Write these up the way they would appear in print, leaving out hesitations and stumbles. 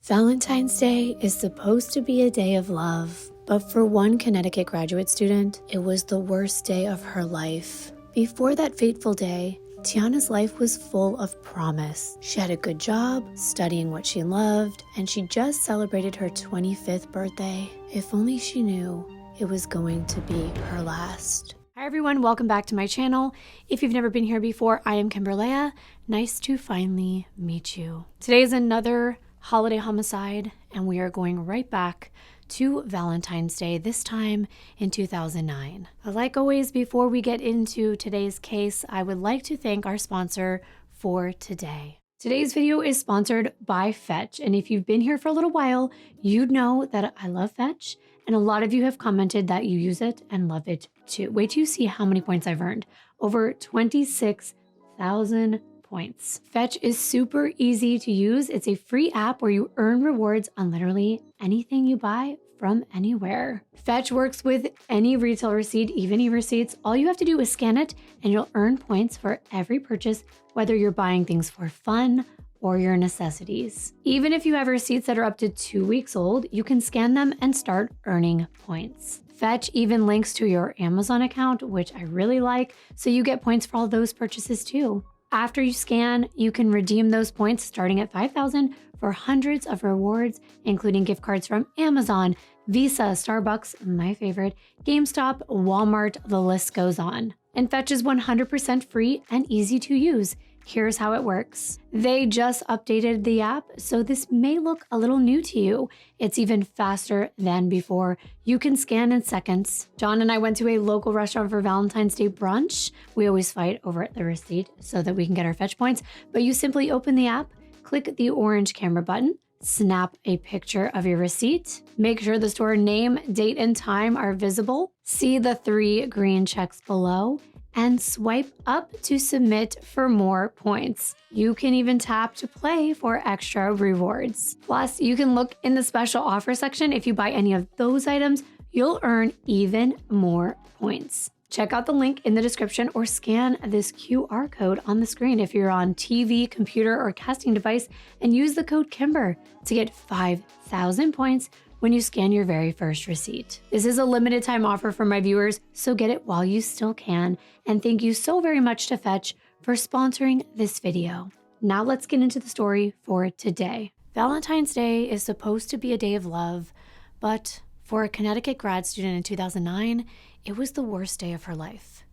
Valentine's Day is supposed to be a day of love, but for one Connecticut graduate student, it was the worst day of her life. Before that fateful day, Tiana's life was full of promise. She had a good job, studying what she loved, and she just celebrated her 25th birthday. If only she knew it was going to be her last. Hi everyone, welcome back to my channel. If you've never been here before, I am Kimbyrleigha. Nice to finally meet you. Today is another Holiday Homicide, and we are going right back to Valentine's Day, this time in 2009. Like always, before we get into today's case, I would like to thank our sponsor for today. Today's video is sponsored by Fetch, and if you've been here for a little while, you'd know that I love Fetch, and a lot of you have commented that you use it and love it too. Wait till you see how many points I've earned. Over 26,000 points. Fetch is super easy to use. It's a free app where you earn rewards on literally anything you buy from anywhere. Fetch works with any retail receipt, even e-receipts. All you have to do is scan it and you'll earn points for every purchase, whether you're buying things for fun or your necessities. Even if you have receipts that are up to 2 weeks old, you can scan them and start earning points. Fetch even links to your Amazon account, which I really like, so you get points for all those purchases too. After you scan, you can redeem those points starting at 5,000 for hundreds of rewards, including gift cards from Amazon, Visa, Starbucks, my favorite, GameStop, Walmart, the list goes on. And Fetch is 100% free and easy to use. Here's how it works. They just updated the app, so this may look a little new to you. It's even faster than before. You can scan in seconds. John and I went to a local restaurant for Valentine's Day brunch. We always fight over the receipt so that we can get our Fetch points, but you simply open the app, click the orange camera button, snap a picture of your receipt, make sure the store name, date, and time are visible, see the 3 green checks below, and swipe up to submit for more points. You can even tap to play for extra rewards. Plus, you can look in the special offer section. If you buy any of those items, you'll earn even more points. Check out the link in the description or scan this QR code on the screen if you're on TV, computer, or casting device, and use the code KIMBER to get 5,000 points when you scan your very first receipt. This is a limited time offer for my viewers, so get it while you still can. And thank you so very much to Fetch for sponsoring this video. Now let's get into the story for today. Valentine's Day is supposed to be a day of love, but for a Connecticut grad student in 2009, it was the worst day of her life.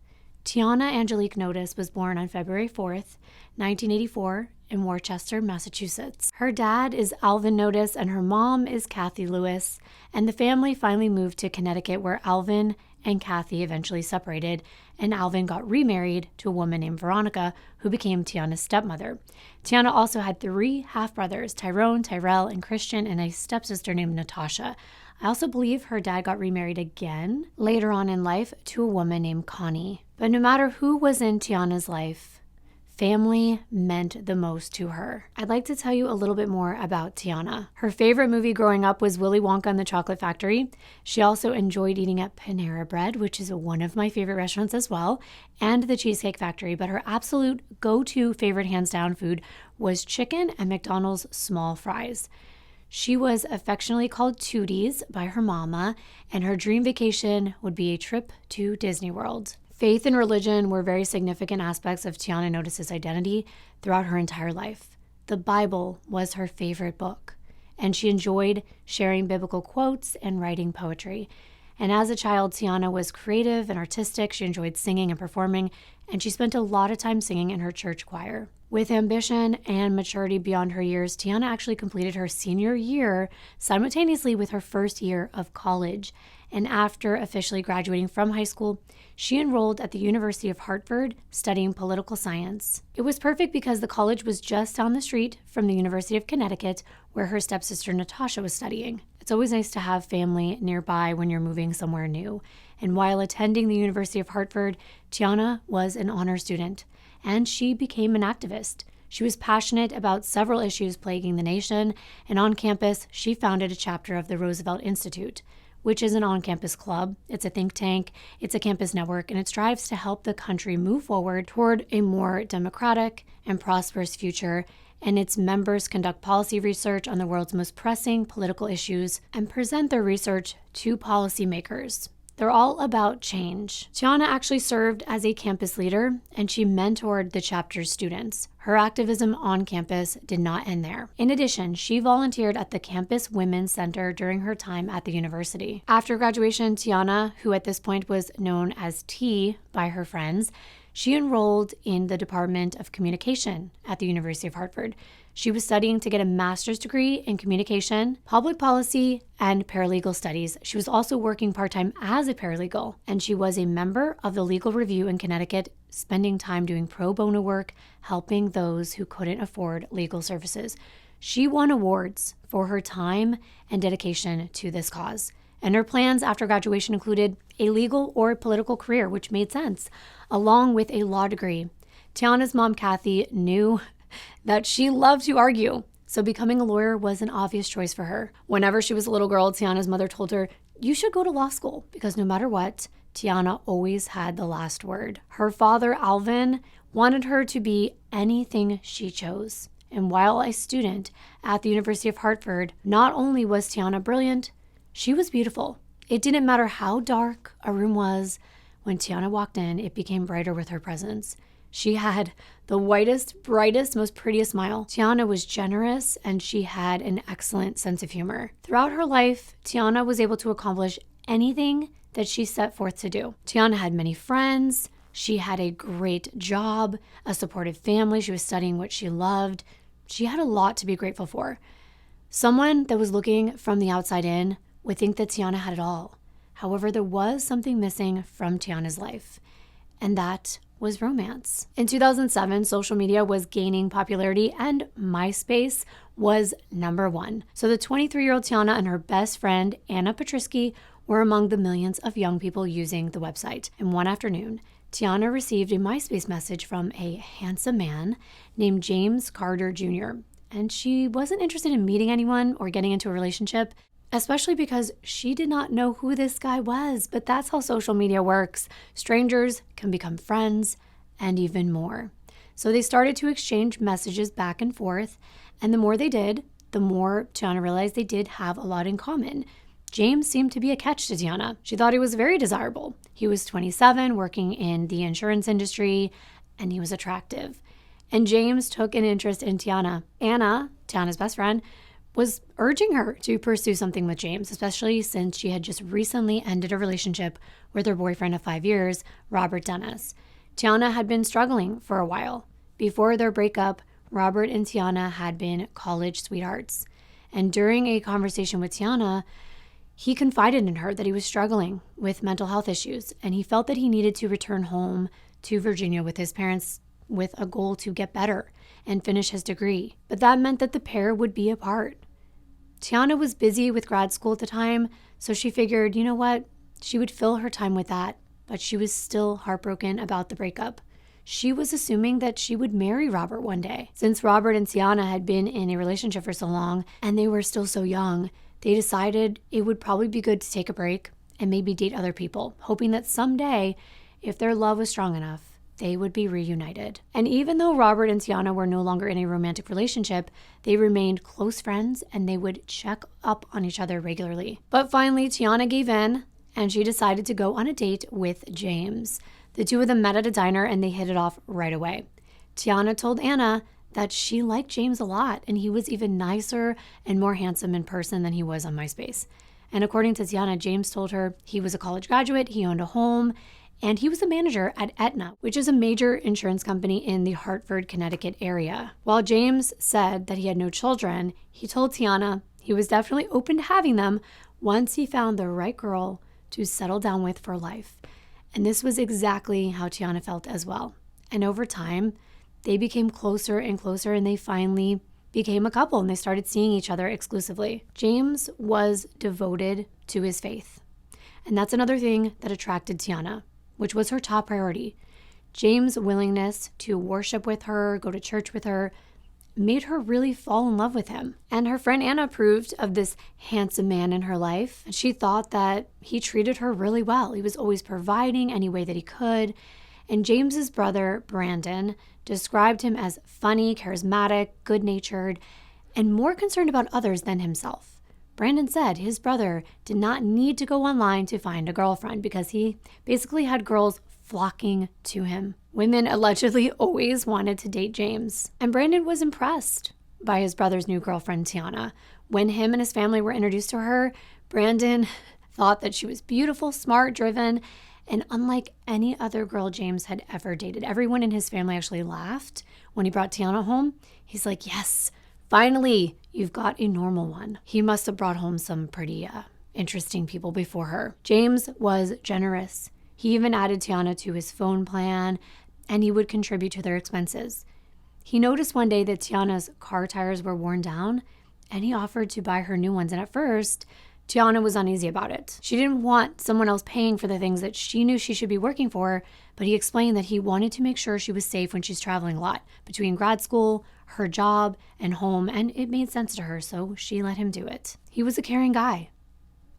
Tiana Notice was born on February 4th, 1984, in Worcester, Massachusetts. Her dad is Alvin Notice and her mom is Kathy Lewis, and the family finally moved to Connecticut where Alvin and Kathy eventually separated, and Alvin got remarried to a woman named Veronica, who became Tiana's stepmother. Tiana also had 3 half-brothers, Tyrone, Tyrell, and Christian, and a stepsister named Natasha. I also believe her dad got remarried again later on in life to a woman named Connie. But no matter who was in Tiana's life, family meant the most to her. I'd like to tell you a little bit more about Tiana. Her favorite movie growing up was Willy Wonka and the Chocolate Factory. She also enjoyed eating at Panera Bread, which is one of my favorite restaurants as well, and the Cheesecake Factory, but her absolute go-to favorite hands down food was chicken and McDonald's small fries. She was affectionately called Tooties by her mama, and her dream vacation would be a trip to Disney World. Faith and religion were very significant aspects of Tiana Notice's identity throughout her entire life. The Bible was her favorite book, and she enjoyed sharing biblical quotes and writing poetry. And as a child, Tiana was creative and artistic. She enjoyed singing and performing, and she spent a lot of time singing in her church choir. With ambition and maturity beyond her years, Tiana actually completed her senior year simultaneously with her first year of college. And after officially graduating from high school, she enrolled at the University of Hartford studying political science. It was perfect because the college was just down the street from the University of Connecticut, where her stepsister Natasha was studying. It's always nice to have family nearby when you're moving somewhere new. And while attending the University of Hartford, Tiana was an honor student, and she became an activist. She was passionate about several issues plaguing the nation, and on campus, she founded a chapter of the Roosevelt Institute, which is an on-campus club. It's a think tank, it's a campus network, and it strives to help the country move forward toward a more democratic and prosperous future and its members conduct policy research on the world's most pressing political issues and present their research to policymakers. They're all about change. Tiana actually served as a campus leader, and she mentored the chapter's students. Her activism on campus did not end there. In addition, she volunteered at the Campus Women's Center during her time at the university. After graduation, Tiana, who at this point was known as T by her friends, she enrolled in the Department of Communication at the University of Hartford. She was studying to get a master's degree in communication, public policy, and paralegal studies. She was also working part-time as a paralegal, and she was a member of the Legal Review in Connecticut, spending time doing pro bono work, helping those who couldn't afford legal services. She won awards for her time and dedication to this cause. And her plans after graduation included a legal or political career, which made sense, along with a law degree. Tiana's mom, Kathy, knew that she loved to argue, so becoming a lawyer was an obvious choice for her. Whenever she was a little girl, Tiana's mother told her, "You should go to law school," because no matter what, Tiana always had the last word. Her father, Alvin, wanted her to be anything she chose. And while a student at the University of Hartford, not only was Tiana brilliant, she was beautiful. It didn't matter how dark a room was. When Tiana walked in, it became brighter with her presence. She had the whitest, brightest, most prettiest smile. Tiana was generous, and she had an excellent sense of humor. Throughout her life, Tiana was able to accomplish anything that she set forth to do. Tiana had many friends. She had a great job, a supportive family. She was studying what she loved. She had a lot to be grateful for. Someone that was looking from the outside in would think that Tiana had it all. However, there was something missing from Tiana's life, and that was romance. In 2007, social media was gaining popularity, and MySpace was #1. So the 23-year-old Tiana and her best friend, Anna Petrisky, were among the millions of young people using the website. And one afternoon, Tiana received a MySpace message from a handsome man named James Carter Jr., and she wasn't interested in meeting anyone or getting into a relationship, especially because she did not know who this guy was. But that's how social media works. Strangers can become friends and even more. So they started to exchange messages back and forth, and the more they did, the more Tiana realized they did have a lot in common. James seemed to be a catch to Tiana. She thought he was very desirable. He was 27, working in the insurance industry, and he was attractive. And James took an interest in Tiana. Anna, Tiana's best friend, was urging her to pursue something with James, especially since she had just recently ended a relationship with her boyfriend of 5 years, Robert Dennis. Tiana had been struggling for a while. Before their breakup, Robert and Tiana had been college sweethearts. And during a conversation with Tiana, he confided in her that he was struggling with mental health issues, and he felt that he needed to return home to Virginia with his parents with a goal to get better and finish his degree. But that meant that the pair would be apart. Tiana was busy with grad school at the time, so she figured, you know what, she would fill her time with that, but she was still heartbroken about the breakup. She was assuming that she would marry Robert one day. Since Robert and Tiana had been in a relationship for so long and they were still so young, they decided it would probably be good to take a break and maybe date other people, hoping that someday, if their love was strong enough, they would be reunited. And even though Robert and Tiana were no longer in a romantic relationship, they remained close friends and they would check up on each other regularly. But finally, Tiana gave in and she decided to go on a date with James. The two of them met at a diner and they hit it off right away. Tiana told Anna that she liked James a lot, and he was even nicer and more handsome in person than he was on MySpace. And according to Tiana, James told her he was a college graduate, he owned a home, and he was a manager at Aetna, which is a major insurance company in the Hartford, Connecticut area. While James said that he had no children, he told Tiana he was definitely open to having them once he found the right girl to settle down with for life. And this was exactly how Tiana felt as well. And over time, they became closer and closer, and they finally became a couple, and they started seeing each other exclusively. James was devoted to his faith. And that's another thing that attracted Tiana, which was her top priority. James' willingness to worship with her, go to church with her, made her really fall in love with him. And her friend Anna approved of this handsome man in her life. And she thought that he treated her really well. He was always providing any way that he could. And James's brother, Brandon, described him as funny, charismatic, good-natured, and more concerned about others than himself. Brandon said his brother did not need to go online to find a girlfriend because he basically had girls flocking to him. Women allegedly always wanted to date James. And Brandon was impressed by his brother's new girlfriend, Tiana. When him and his family were introduced to her, Brandon thought that she was beautiful, smart, driven, and unlike any other girl James had ever dated. Everyone in his family actually laughed when he brought Tiana home. He's like, yes, finally, you've got a normal one. He must have brought home some pretty interesting people before her. James was generous. He even added Tiana to his phone plan, and he would contribute to their expenses. He noticed one day that Tiana's car tires were worn down, and he offered to buy her new ones. And at first, Tiana was uneasy about it. She didn't want someone else paying for the things that she knew she should be working for, but he explained that he wanted to make sure she was safe when she's traveling a lot between grad school, her job, and home, and it made sense to her, so she let him do it. He was a caring guy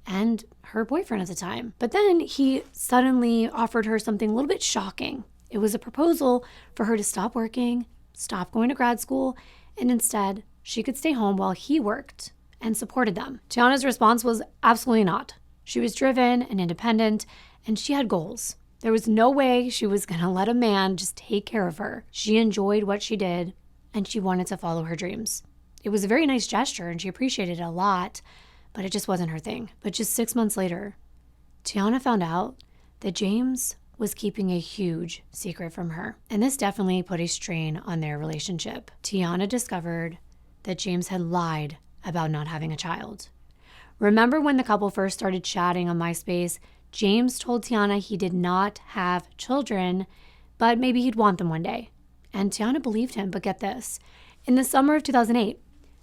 and her boyfriend at the time. But then he suddenly offered her something a little bit shocking. It was a proposal for her to stop working, stop going to grad school, and instead she could stay home while he worked and supported them. Tiana's response was absolutely not. She was driven and independent, and she had goals. There was no way she was going to let a man just take care of her. She enjoyed what she did, and she wanted to follow her dreams. It was a very nice gesture, and she appreciated it a lot, but it just wasn't her thing. But just 6 months later, Tiana found out that James was keeping a huge secret from her, and this definitely put a strain on their relationship. Tiana discovered that James had lied about not having a child. Remember when the couple first started chatting on MySpace, James told Tiana he did not have children, but maybe he'd want them one day. And Tiana believed him, but get this. In the summer of 2008,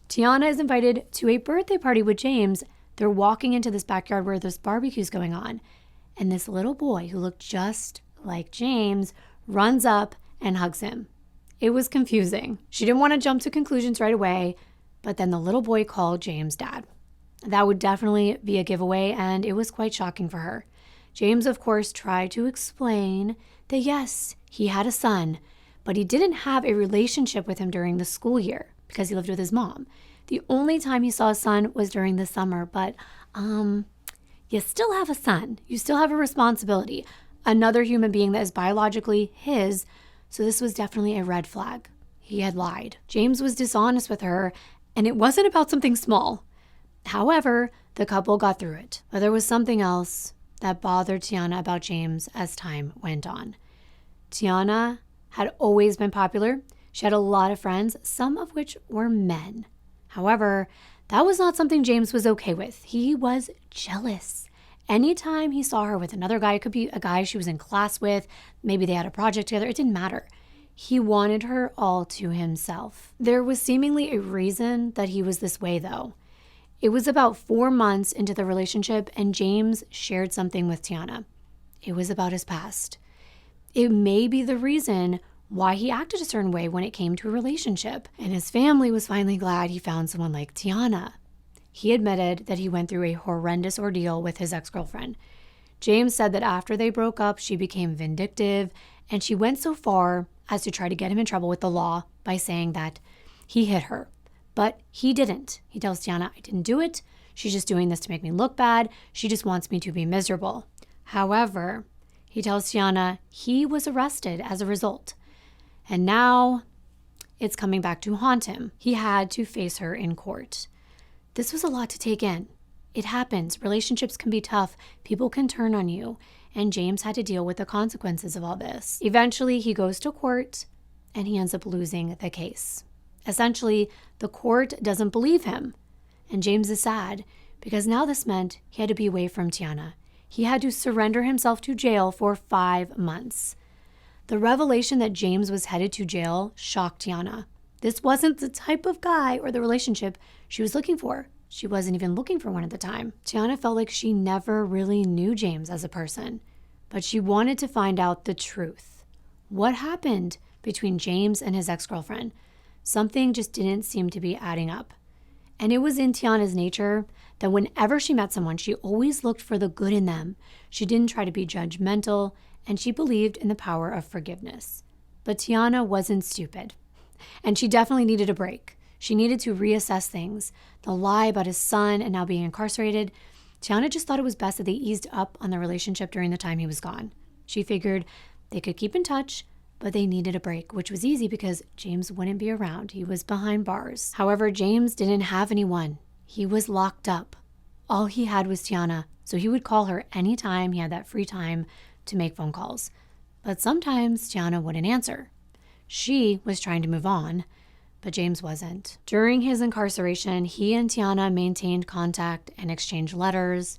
Tiana is invited to a birthday party with James. They're walking into this backyard where this barbecue's going on. And this little boy who looked just like James runs up and hugs him. It was confusing. She didn't want to jump to conclusions right away, but then the little boy called James dad. That would definitely be a giveaway, and it was quite shocking for her. James, of course, tried to explain that yes, he had a son, but he didn't have a relationship with him during the school year because he lived with his mom. The only time he saw his son was during the summer, but you still have a son. You still have a responsibility. Another human being that is biologically his, so this was definitely a red flag. He had lied. James was dishonest with her, and it wasn't about something small. However, the couple got through it. But there was something else that bothered Tiana about James as time went on. Tiana had always been popular. She had a lot of friends, some of which were men. However, that was not something James was okay with. He was jealous. Anytime he saw her with another guy, it could be a guy she was in class with, maybe they had a project together, it didn't matter. He wanted her all to himself. There was seemingly a reason that he was this way, though. It was about 4 months into the relationship, and James shared something with Tiana. It was about his past. It may be the reason why he acted a certain way when it came to a relationship, and his family was finally glad he found someone like Tiana. He admitted that he went through a horrendous ordeal with his ex-girlfriend. James said that after they broke up, she became vindictive, and she went so far as to try to get him in trouble with the law by saying that he hit her. But he didn't. He tells Tiana, I didn't do it. She's just doing this to make me look bad. She just wants me to be miserable. However, he tells Tiana he was arrested as a result. And now it's coming back to haunt him. He had to face her in court. This was a lot to take in. It happens. Relationships can be tough. People can turn on you. And James had to deal with the consequences of all this. Eventually, he goes to court and he ends up losing the case. Essentially, the court doesn't believe him. And James is sad because now this meant he had to be away from Tiana. He had to surrender himself to jail for 5 months. The revelation that James was headed to jail shocked Tiana. This wasn't the type of guy or the relationship she was looking for. She wasn't even looking for one at the time. Tiana felt like she never really knew James as a person, but she wanted to find out the truth. What happened between James and his ex-girlfriend? Something just didn't seem to be adding up. And it was in Tiana's nature that whenever she met someone, she always looked for the good in them. She didn't try to be judgmental, and she believed in the power of forgiveness. But Tiana wasn't stupid, and she definitely needed a break. She needed to reassess things. The lie about his son and now being incarcerated. Tiana just thought it was best that they eased up on the relationship during the time he was gone. She figured they could keep in touch, but they needed a break, which was easy because James wouldn't be around. He was behind bars. However, James didn't have anyone. He was locked up. All he had was Tiana, so he would call her anytime he had that free time to make phone calls. But sometimes Tiana wouldn't answer. She was trying to move on, but James wasn't. During his incarceration, he and Tiana maintained contact and exchanged letters.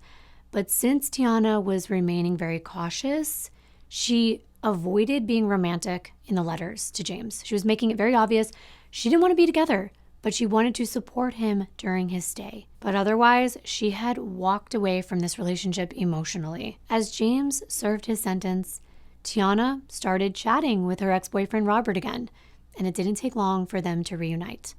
But since Tiana was remaining very cautious, she avoided being romantic in the letters to James. She was making it very obvious she didn't want to be together, but she wanted to support him during his stay. But otherwise, she had walked away from this relationship emotionally. As James served his sentence, Tiana started chatting with her ex-boyfriend Robert again, and it didn't take long for them to reunite.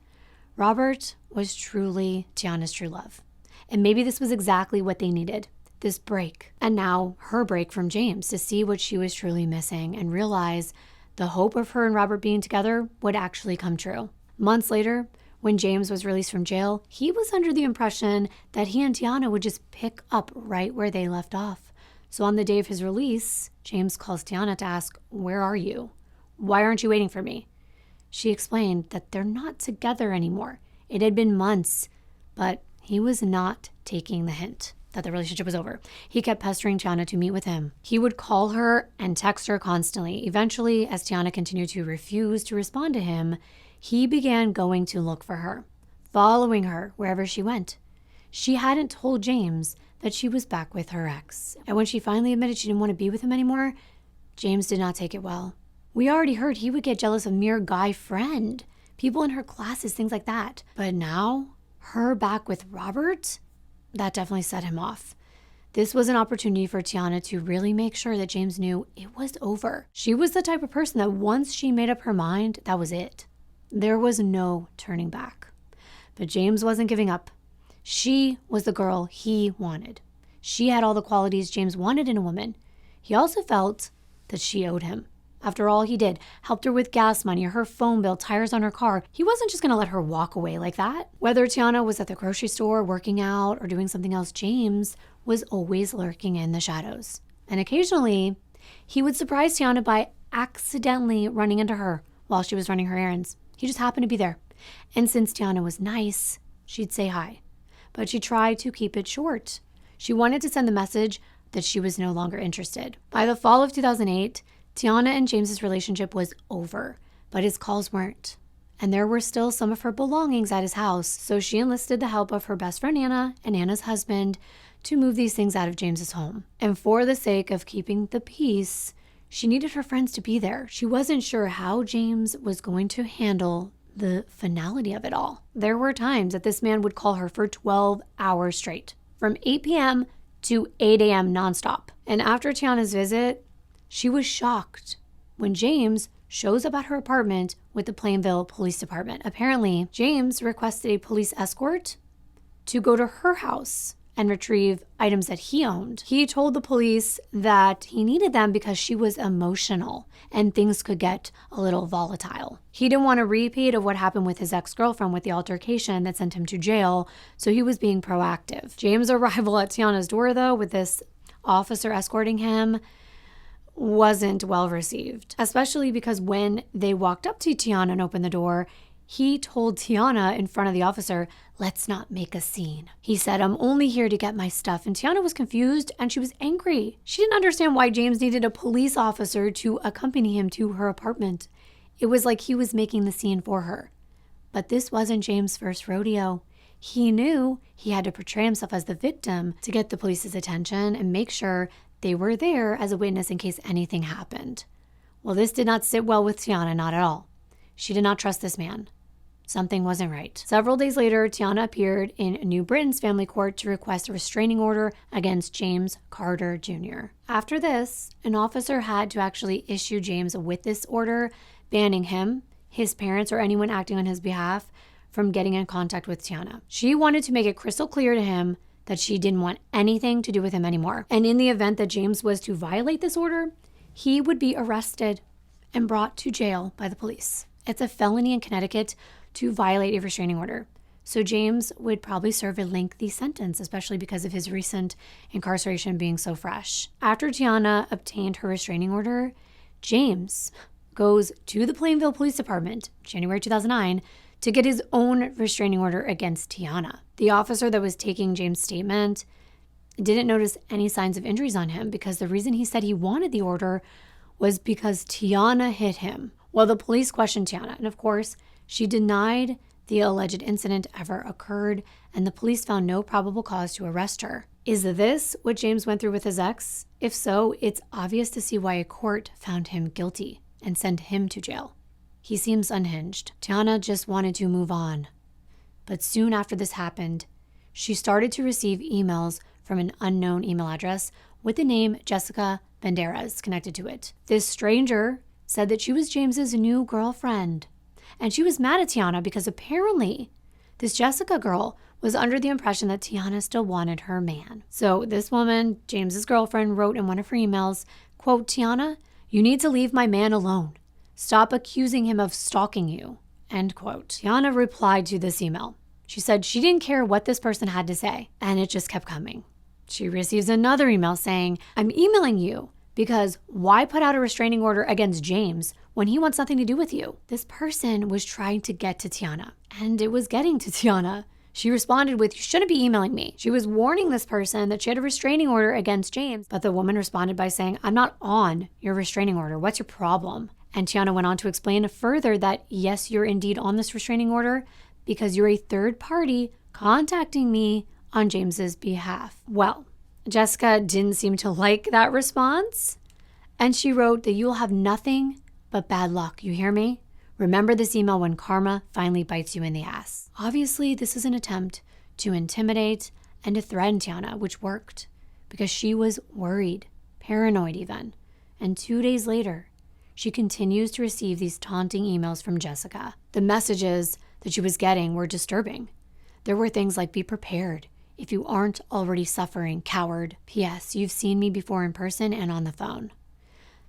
Robert was truly Tiana's true love. And maybe this was exactly what they needed, this break. And now her break from James to see what she was truly missing and realize the hope of her and Robert being together would actually come true. Months later, when James was released from jail, he was under the impression that he and Tiana would just pick up right where they left off. So on the day of his release, James calls Tiana to ask, "Where are you? Why aren't you waiting for me?" She explained that they're not together anymore. It had been months, but he was not taking the hint that the relationship was over. He kept pestering Tiana to meet with him. He would call her and text her constantly. Eventually, as Tiana continued to refuse to respond to him, he began going to look for her, following her wherever she went. She hadn't told James that she was back with her ex. And when she finally admitted she didn't want to be with him anymore, James did not take it well. We already heard he would get jealous of mere guy friend, people in her classes, things like that. But now, her back with Robert, that definitely set him off. This was an opportunity for Tiana to really make sure that James knew it was over. She was the type of person that once she made up her mind, that was it. There was no turning back. But James wasn't giving up. She was the girl he wanted. She had all the qualities James wanted in a woman. He also felt that she owed him. After all he did, helped her with gas money, her phone bill, tires on her car, he wasn't just going to let her walk away like that. Whether Tiana was at the grocery store, working out, or doing something else, James was always lurking in the shadows. And occasionally, he would surprise Tiana by accidentally running into her while she was running her errands. He just happened to be there. And since Tiana was nice, she'd say hi. But she tried to keep it short. She wanted to send the message that she was no longer interested. By the fall of 2008, Tiana and James's relationship was over, but his calls weren't. And there were still some of her belongings at his house, so she enlisted the help of her best friend Anna and Anna's husband to move these things out of James's home. And for the sake of keeping the peace, she needed her friends to be there. She wasn't sure how James was going to handle the finality of it all. There were times that this man would call her for 12 hours straight, from 8 p.m. to 8 a.m. nonstop. And after Tiana's visit, she was shocked when James shows up at her apartment with the Plainville Police Department. Apparently, James requested a police escort to go to her house and retrieve items that he owned. He told the police that he needed them because she was emotional and things could get a little volatile. He didn't want a repeat of what happened with his ex-girlfriend with the altercation that sent him to jail, so he was being proactive. James' arrival at Tiana's door, though, with this officer escorting him, wasn't well received, especially because when they walked up to Tiana and opened the door, he told Tiana in front of the officer, "Let's not make a scene." He said, "I'm only here to get my stuff." And Tiana was confused and she was angry. She didn't understand why James needed a police officer to accompany him to her apartment. It was like he was making the scene for her. But this wasn't James' first rodeo. He knew he had to portray himself as the victim to get the police's attention and make sure they were there as a witness in case anything happened. Well, this did not sit well with Tiana, not at all. She did not trust this man. Something wasn't right. Several days later, Tiana appeared in New Britain's family court to request a restraining order against James Carter Jr. After this, an officer had to actually issue James a witness order banning him, his parents, or anyone acting on his behalf from getting in contact with Tiana. She wanted to make it crystal clear to him that she didn't want anything to do with him anymore. And in the event that James was to violate this order, he would be arrested and brought to jail by the police. It's a felony in Connecticut to violate a restraining order. So James would probably serve a lengthy sentence, especially because of his recent incarceration being so fresh. After Tiana obtained her restraining order, James goes to the Plainville Police Department, January 2009, to get his own restraining order against Tiana. The officer that was taking James' statement didn't notice any signs of injuries on him because the reason he said he wanted the order was because Tiana hit him. Well, the police questioned Tiana, and of course, she denied the alleged incident ever occurred, and the police found no probable cause to arrest her. Is this what James went through with his ex? If so, it's obvious to see why a court found him guilty and sent him to jail. He seems unhinged. Tiana just wanted to move on. But soon after this happened, she started to receive emails from an unknown email address with the name Jessica Banderas connected to it. This stranger said that she was James's new girlfriend. And she was mad at Tiana because apparently this Jessica girl was under the impression that Tiana still wanted her man. So this woman, James's girlfriend, wrote in one of her emails, quote, "Tiana, you need to leave my man alone. Stop accusing him of stalking you," end quote. Tiana replied to this email. She said she didn't care what this person had to say, and it just kept coming. She receives another email saying, "I'm emailing you because why put out a restraining order against James when he wants nothing to do with you?" This person was trying to get to Tiana, and it was getting to Tiana. She responded with, "You shouldn't be emailing me." She was warning this person that she had a restraining order against James, but the woman responded by saying, "I'm not on your restraining order. What's your problem?" And Tiana went on to explain further that, yes, you're indeed on this restraining order because you're a third party contacting me on James's behalf. Well, Jessica didn't seem to like that response, and she wrote that you will have nothing but bad luck. You hear me? Remember this email when karma finally bites you in the ass. Obviously, this is an attempt to intimidate and to threaten Tiana, which worked because she was worried, paranoid even. And 2 days later, she continues to receive these taunting emails from Jessica. The messages that she was getting were disturbing. There were things like, "Be prepared. If you aren't already suffering, coward. P.S. You've seen me before in person and on the phone."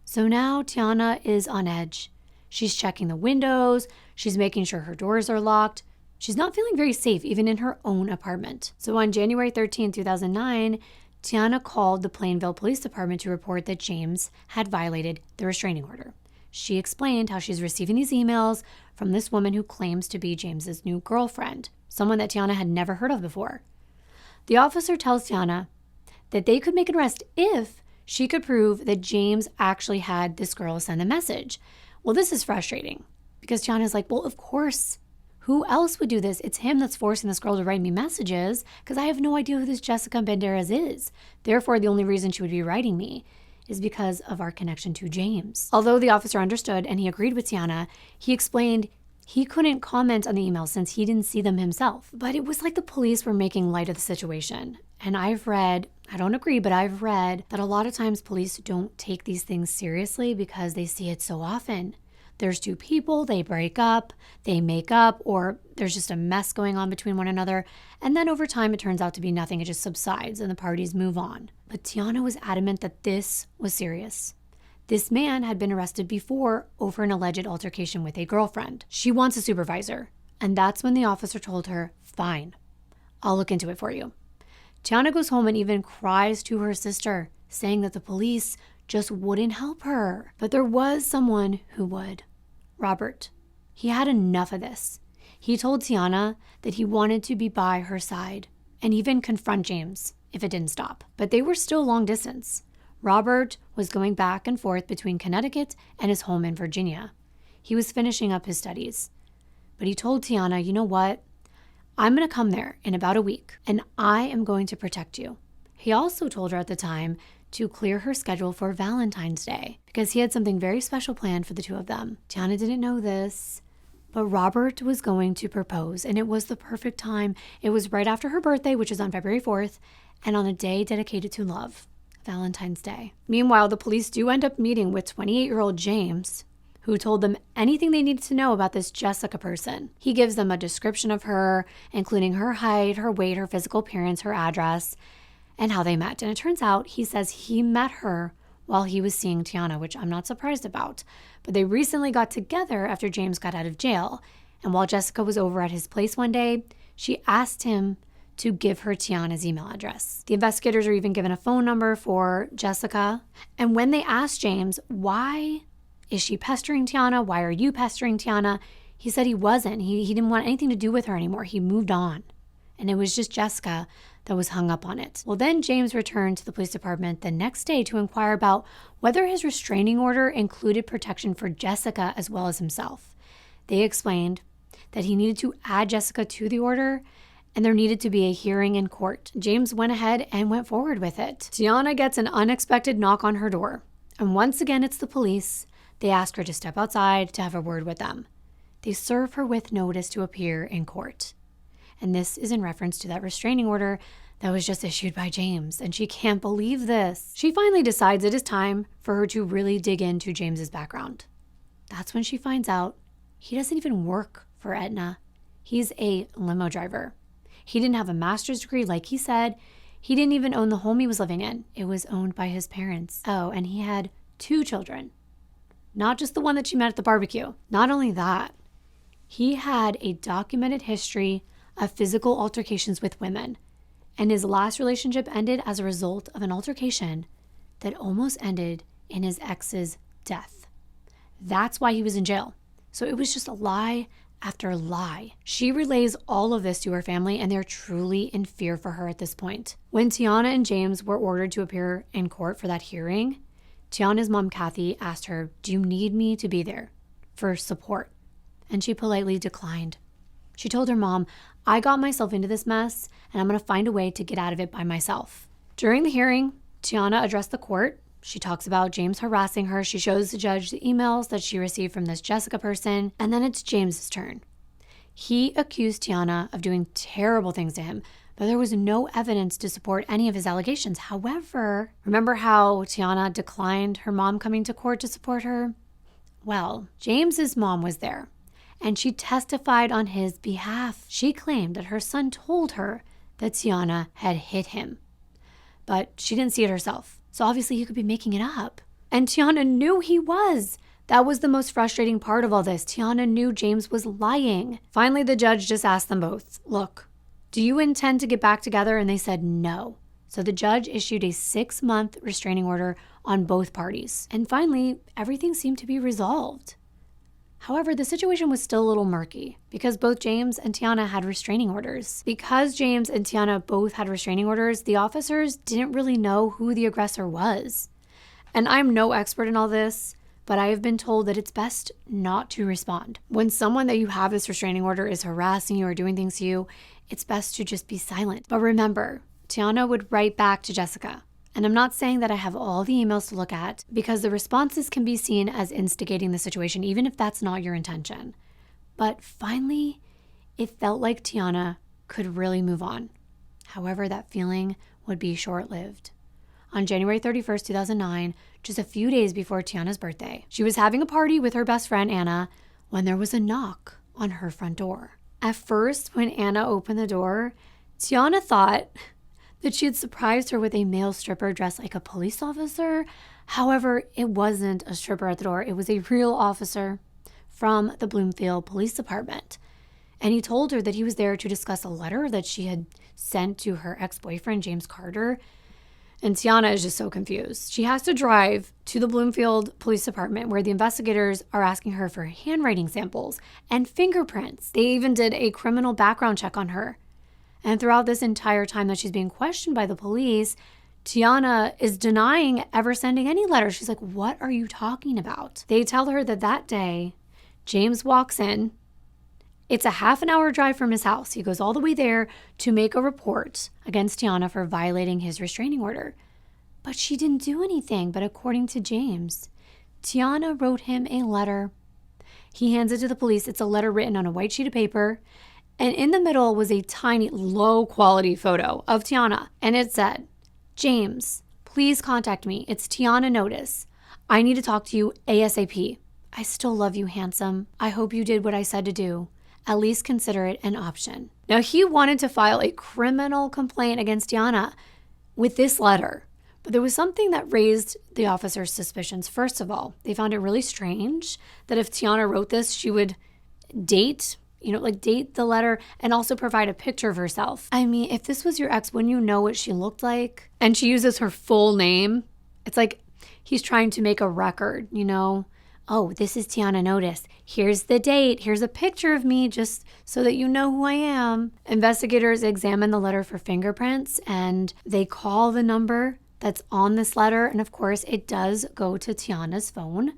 So now Tiana is on edge. She's checking the windows. She's making sure her doors are locked. She's not feeling very safe even in her own apartment. So on January 13, 2009, Tiana called the Plainville Police Department to report that James had violated the restraining order. She explained how she's receiving these emails from this woman who claims to be James's new girlfriend, someone that Tiana had never heard of before. The officer tells Tiana that they could make an arrest if she could prove that James actually had this girl send the message. Well, this is frustrating because Tiana's like, well, of course. Who else would do this? It's him that's forcing this girl to write me messages because I have no idea who this Jessica Banderas is. Therefore, the only reason she would be writing me is because of our connection to James. Although the officer understood and he agreed with Tiana, he explained he couldn't comment on the emails since he didn't see them himself. But it was like the police were making light of the situation. And I've read, I don't agree, but I've read that a lot of times police don't take these things seriously because they see it so often. There's two people, they break up, they make up, or there's just a mess going on between one another. And then over time, it turns out to be nothing. It just subsides and the parties move on. But Tiana was adamant that this was serious. This man had been arrested before over an alleged altercation with a girlfriend. She wants a supervisor. And that's when the officer told her, fine, I'll look into it for you. Tiana goes home and even cries to her sister, saying that the police just wouldn't help her. But there was someone who would. Robert. He had enough of this. He told Tiana that he wanted to be by her side and even confront James if it didn't stop. But they were still long distance. Robert was going back and forth between Connecticut and his home in Virginia. He was finishing up his studies. But he told Tiana, you know what? I'm going to come there in about a week and I am going to protect you. He also told her at the time to clear her schedule for Valentine's Day because he had something very special planned for the two of them. Tiana didn't know this, but Robert was going to propose and it was the perfect time. It was right after her birthday, which is on February 4th, and on a day dedicated to love, Valentine's Day. Meanwhile, the police do end up meeting with 28-year-old James, who told them anything they needed to know about this Jessica person. He gives them a description of her, including her height, her weight, her physical appearance, her address, and how they met. And it turns out he says he met her while he was seeing Tiana, which I'm not surprised about. But they recently got together after James got out of jail. And while Jessica was over at his place one day, she asked him to give her Tiana's email address. The investigators are even given a phone number for Jessica. And when they asked James, why is she pestering Tiana? Why are you pestering Tiana? He said he wasn't. He didn't want anything to do with her anymore. He moved on. And it was just Jessica that was hung up on it. Well, then James returned to the police department the next day to inquire about whether his restraining order included protection for Jessica as well as himself. They explained that he needed to add Jessica to the order and there needed to be a hearing in court. James went ahead and went forward with it. Tiana gets an unexpected knock on her door. And once again, it's the police. They ask her to step outside to have a word with them. They serve her with notice to appear in court. And this is in reference to that restraining order that was just issued by James. And she can't believe this. She finally decides it is time for her to really dig into James's background. That's when she finds out he doesn't even work for Aetna. He's a limo driver. He didn't have a master's degree like he said. He didn't even own the home he was living in. It was owned by his parents. Oh, and he had 2 children. Not just the one that she met at the barbecue. Not only that, he had a documented history of physical altercations with women. And his last relationship ended as a result of an altercation that almost ended in his ex's death. That's why he was in jail. So it was just a lie after lie. She relays all of this to her family, and they're truly in fear for her at this point. When Tiana and James were ordered to appear in court for that hearing, Tiana's mom, Kathy, asked her, "Do you need me to be there for support?" And she politely declined. She told her mom, "I got myself into this mess, and I'm going to find a way to get out of it by myself." During the hearing, Tiana addressed the court. She talks about James harassing her. She shows the judge the emails that she received from this Jessica person. And then it's James's turn. He accused Tiana of doing terrible things to him, but there was no evidence to support any of his allegations. However, remember how Tiana declined her mom coming to court to support her? Well, James's mom was there, and she testified on his behalf. She claimed that her son told her that Tiana had hit him, but she didn't see it herself. So obviously he could be making it up. And Tiana knew he was. That was the most frustrating part of all this. Tiana knew James was lying. Finally, the judge just asked them both, "Look, do you intend to get back together?" And they said no. So the judge issued a 6-month restraining order on both parties. And finally, everything seemed to be resolved. However, the situation was still a little murky because both James and Tiana had restraining orders. Because James and Tiana both had restraining orders, the officers didn't really know who the aggressor was. And I'm no expert in all this, but I have been told that it's best not to respond. When someone that you have this restraining order is harassing you or doing things to you, it's best to just be silent. But remember, Tiana would write back to Jessica. And I'm not saying that I have all the emails to look at because the responses can be seen as instigating the situation, even if that's not your intention. But finally, it felt like Tiana could really move on. However, that feeling would be short-lived. On January 31st, 2009, just a few days before Tiana's birthday, she was having a party with her best friend, Anna, when there was a knock on her front door. At first, when Anna opened the door, Tiana thought that she had surprised her with a male stripper dressed like a police officer. However, it wasn't a stripper at the door. It was a real officer from the Bloomfield Police Department. And he told her that he was there to discuss a letter that she had sent to her ex-boyfriend, James Carter. And Tiana is just so confused. She has to drive to the Bloomfield Police Department where the investigators are asking her for handwriting samples and fingerprints. They even did a criminal background check on her. And throughout this entire time that she's being questioned by the police, Tiana is denying ever sending any letters. She's like, "What are you talking about?" They tell her that day, James walks in. It's a half an hour drive from his house. He goes all the way there to make a report against Tiana for violating his restraining order. But she didn't do anything. But according to James, Tiana wrote him a letter. He hands it to the police. It's a letter written on a white sheet of paper. And in the middle was a tiny, low-quality photo of Tiana. And it said, "James, please contact me. It's Tiana Notice. I need to talk to you ASAP. I still love you, handsome. I hope you did what I said to do. At least consider it an option." Now, he wanted to file a criminal complaint against Tiana with this letter. But there was something that raised the officers' suspicions. First of all, they found it really strange that if Tiana wrote this, she would date the letter and also provide a picture of herself. I mean, if this was your ex, wouldn't you know what she looked like? And she uses her full name. It's like he's trying to make a record, Oh, this is Tiana Notice. Here's the date. Here's a picture of me just so that you know who I am. Investigators examine the letter for fingerprints and they call the number that's on this letter. And of course, it does go to Tiana's phone.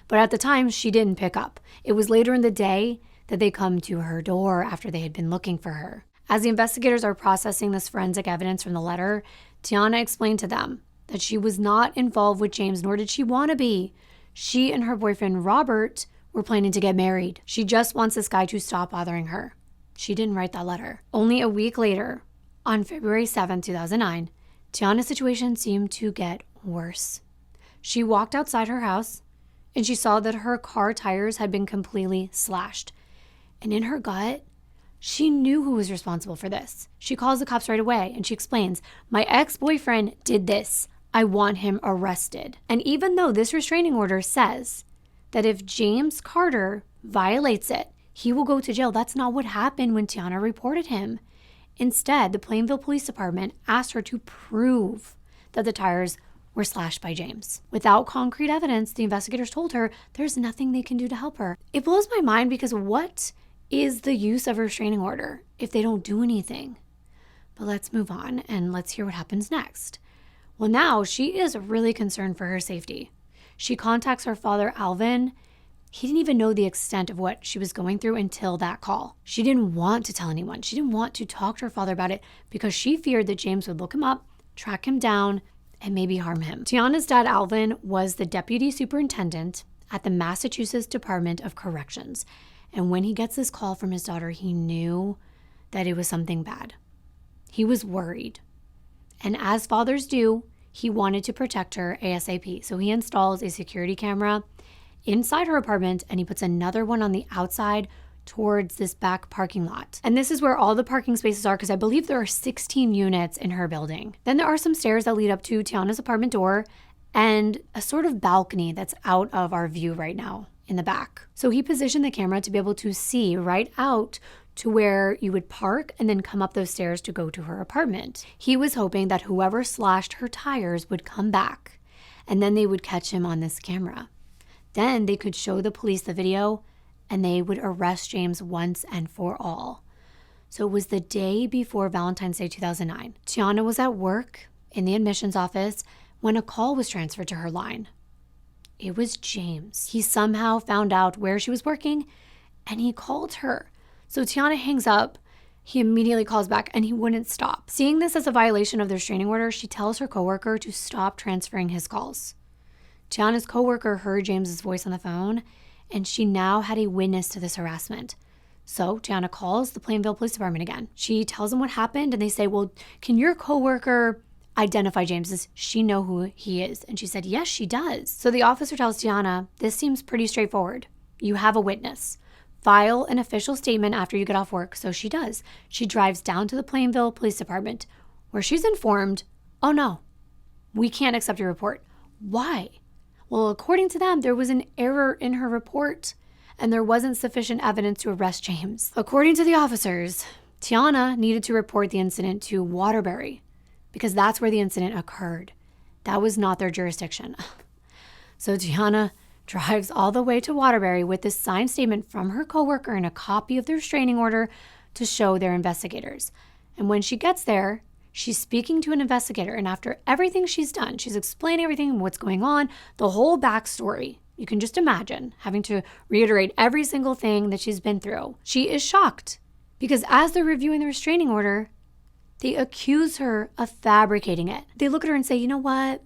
But at the time, she didn't pick up. It was later in the day that they come to her door after they had been looking for her. As the investigators are processing this forensic evidence from the letter, Tiana explained to them that she was not involved with James, nor did she want to be. She and her boyfriend, Robert, were planning to get married. She just wants this guy to stop bothering her. She didn't write that letter. Only a week later, on February 7, 2009, Tiana's situation seemed to get worse. She walked outside her house and she saw that her car tires had been completely slashed. And in her gut, she knew who was responsible for this. She calls the cops right away and she explains, "My ex-boyfriend did this. I want him arrested." And even though this restraining order says that if James Carter violates it, he will go to jail, that's not what happened when Tiana reported him. Instead, the Plainville Police Department asked her to prove that the tires were slashed by James. Without concrete evidence, the investigators told her there's nothing they can do to help her. It blows my mind because what is the use of a restraining order if they don't do anything? But let's move on and let's hear what happens next. Well, now she is really concerned for her safety. She contacts her father, Alvin. He didn't even know the extent of what she was going through until that call. She didn't want to tell anyone. She didn't want to talk to her father about it because she feared that James would look him up, track him down, and maybe harm him. Tiana's dad, Alvin, was the deputy superintendent at the Massachusetts Department of Corrections. And when he gets this call from his daughter, he knew that it was something bad. He was worried. And as fathers do, he wanted to protect her ASAP. So he installs a security camera inside her apartment and he puts another one on the outside towards this back parking lot. And this is where all the parking spaces are because I believe there are 16 units in her building. Then there are some stairs that lead up to Tiana's apartment door and a sort of balcony that's out of our view right now in the back. So he positioned the camera to be able to see right out to where you would park and then come up those stairs to go to her apartment. He was hoping that whoever slashed her tires would come back and then they would catch him on this camera. Then they could show the police the video and they would arrest James once and for all. So it was the day before Valentine's Day 2009. Tiana was at work in the admissions office when a call was transferred to her line. It was James. He somehow found out where she was working and he called her. So Tiana hangs up. He immediately calls back and he wouldn't stop. Seeing this as a violation of the restraining order, she tells her coworker to stop transferring his calls. Tiana's coworker heard James's voice on the phone and she now had a witness to this harassment. So Tiana calls the Plainville Police Department again. She tells them what happened and they say, "Well, can your coworker identify James? Does she know who he is?" And she said, "Yes, she does." So the officer tells Tiana, "This seems pretty straightforward. You have a witness. File an official statement after you get off work." So she does. She drives down to the Plainville Police Department where she's informed, "Oh no, we can't accept your report." Why? Well, according to them, there was an error in her report and there wasn't sufficient evidence to arrest James. According to the officers, Tiana needed to report the incident to Waterbury because that's where the incident occurred. That was not their jurisdiction. So Tiana drives all the way to Waterbury with this signed statement from her coworker and a copy of the restraining order to show their investigators. And when she gets there, she's speaking to an investigator. And after everything she's done, she's explaining everything, what's going on, the whole backstory. You can just imagine having to reiterate every single thing that she's been through. She is shocked because as they're reviewing the restraining order, they accuse her of fabricating it. They look at her and say, "You know what?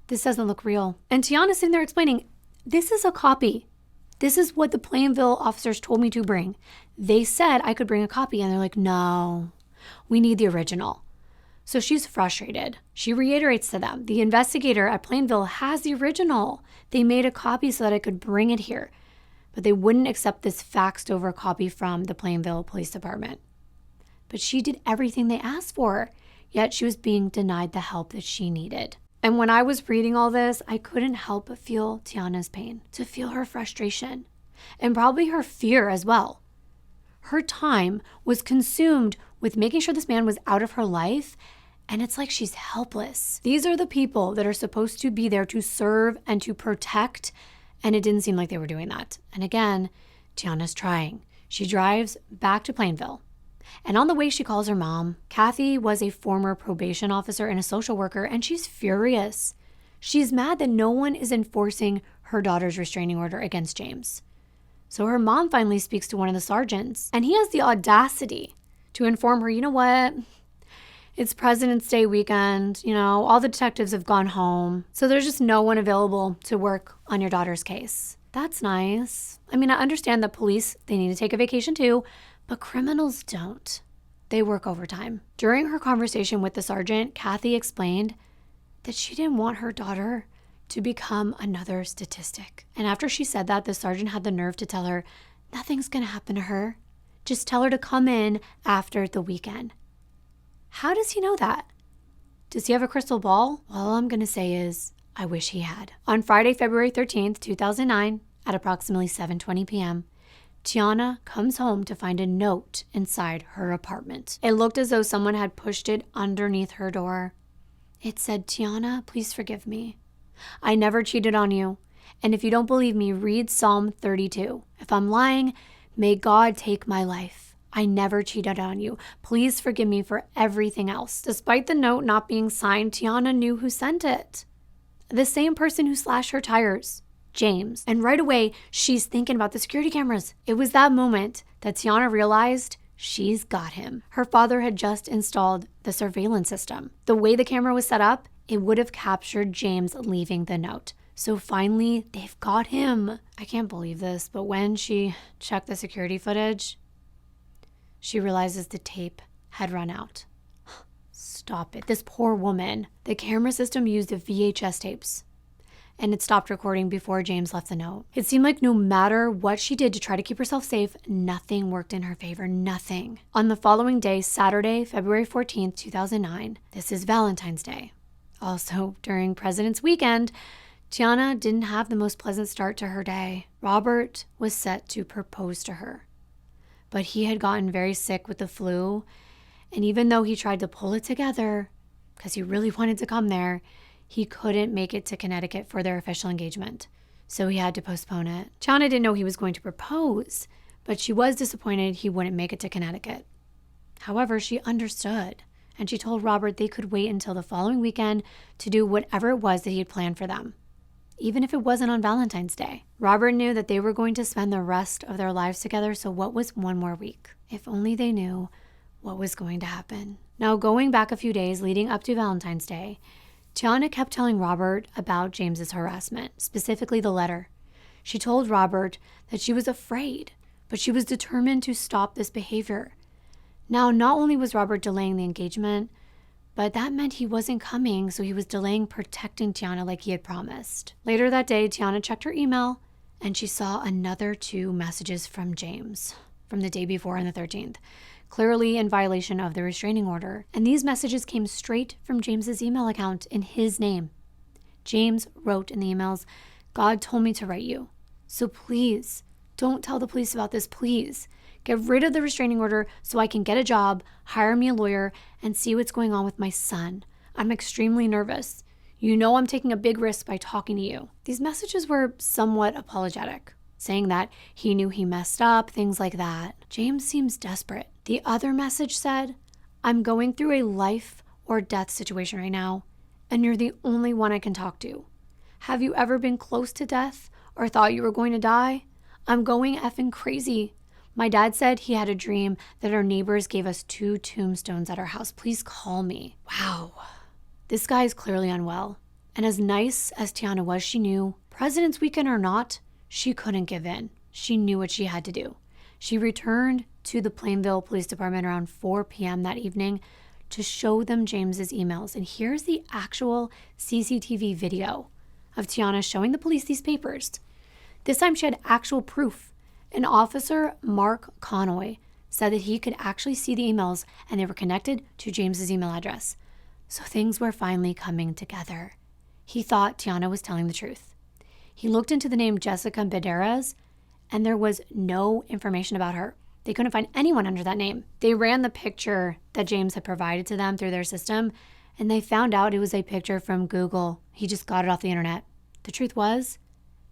This doesn't look real." And Tiana's sitting there explaining, "This is a copy. This is what the Plainville officers told me to bring. They said I could bring a copy." And they're like, "No, we need the original." So she's frustrated. She reiterates to them, the investigator at Plainville has the original. They made a copy so that I could bring it here. But they wouldn't accept this faxed over copy from the Plainville Police Department. But she did everything they asked for, yet she was being denied the help that she needed. And when I was reading all this, I couldn't help but feel Tiana's pain, to feel her frustration, and probably her fear as well. Her time was consumed with making sure this man was out of her life, and it's like she's helpless. These are the people that are supposed to be there to serve and to protect, and it didn't seem like they were doing that. And again, Tiana's trying. She drives back to Plainville. And on the way, she calls her mom. Kathy was a former probation officer and a social worker, and she's furious. She's mad that no one is enforcing her daughter's restraining order against James. So her mom finally speaks to one of the sergeants, and he has the audacity to inform her, you know what? It's President's Day weekend. All the detectives have gone home. So there's just no one available to work on your daughter's case. That's nice. I understand that police, they need to take a vacation too, but criminals don't. They work overtime. During her conversation with the sergeant, Kathy explained that she didn't want her daughter to become another statistic. And after she said that, the sergeant had the nerve to tell her, nothing's gonna happen to her. Just tell her to come in after the weekend. How does he know that? Does he have a crystal ball? Well, all I'm gonna say is, I wish he had. On Friday, February 13th, 2009, at approximately 7:20 p.m., Tiana comes home to find a note inside her apartment. It looked as though someone had pushed it underneath her door. It said, Tiana, please forgive me. I never cheated on you. And if you don't believe me, read Psalm 32. If I'm lying, may God take my life. I never cheated on you. Please forgive me for everything else. Despite the note not being signed, Tiana knew who sent it. The same person who slashed her tires, James. And right away, she's thinking about the security cameras. It was that moment that Tiana realized she's got him. Her father had just installed the surveillance system. The way the camera was set up, it would have captured James leaving the note. So finally, they've got him. I can't believe this, but when she checked the security footage, she realizes the tape had run out. Stop it. This poor woman. The camera system used the VHS tapes, and it stopped recording before James left the note. It seemed like no matter what she did to try to keep herself safe, nothing worked in her favor. Nothing. On the following day, Saturday, February 14th, 2009, this is Valentine's Day. Also, during President's Weekend, Tiana didn't have the most pleasant start to her day. Robert was set to propose to her, but he had gotten very sick with the flu, and even though he tried to pull it together, because he really wanted to come there, he couldn't make it to Connecticut for their official engagement, so he had to postpone it. Tiana didn't know he was going to propose, but she was disappointed he wouldn't make it to Connecticut. However, she understood, and she told Robert they could wait until the following weekend to do whatever it was that he had planned for them, even if it wasn't on Valentine's Day. Robert knew that they were going to spend the rest of their lives together, so what was one more week? If only they knew what was going to happen. Now, going back a few days leading up to Valentine's Day, Tiana kept telling Robert about James's harassment, specifically the letter. She told Robert that she was afraid, but she was determined to stop this behavior. Now, not only was Robert delaying the engagement, but that meant he wasn't coming, so he was delaying protecting Tiana like he had promised. Later that day, Tiana checked her email, and she saw another 2 messages from James from the day before on the 13th, clearly in violation of the restraining order. And these messages came straight from James's email account in his name. James wrote in the emails, God told me to write you, so please don't tell the police about this, please. Get rid of the restraining order so I can get a job, hire me a lawyer, and see what's going on with my son. I'm extremely nervous. You know I'm taking a big risk by talking to you. These messages were somewhat apologetic, saying that he knew he messed up, things like that. James seems desperate. The other message said, I'm going through a life or death situation right now, and you're the only one I can talk to. Have you ever been close to death or thought you were going to die? I'm going effing crazy. My dad said he had a dream that our neighbors gave us 2 tombstones at our house. Please call me. Wow. This guy is clearly unwell. And as nice as Tiana was, she knew, President's Weekend or not, she couldn't give in. She knew what she had to do. She returned to the Plainville Police Department around 4 p.m. that evening to show them James's emails. And here's the actual CCTV video of Tiana showing the police these papers. This time she had actual proof. An officer, Mark Connoy, said that he could actually see the emails and they were connected to James's email address. So things were finally coming together. He thought Tiana was telling the truth. He looked into the name Jessica Medeiros, and there was no information about her. They couldn't find anyone under that name. They ran the picture that James had provided to them through their system, and they found out it was a picture from Google. He just got it off the internet. The truth was,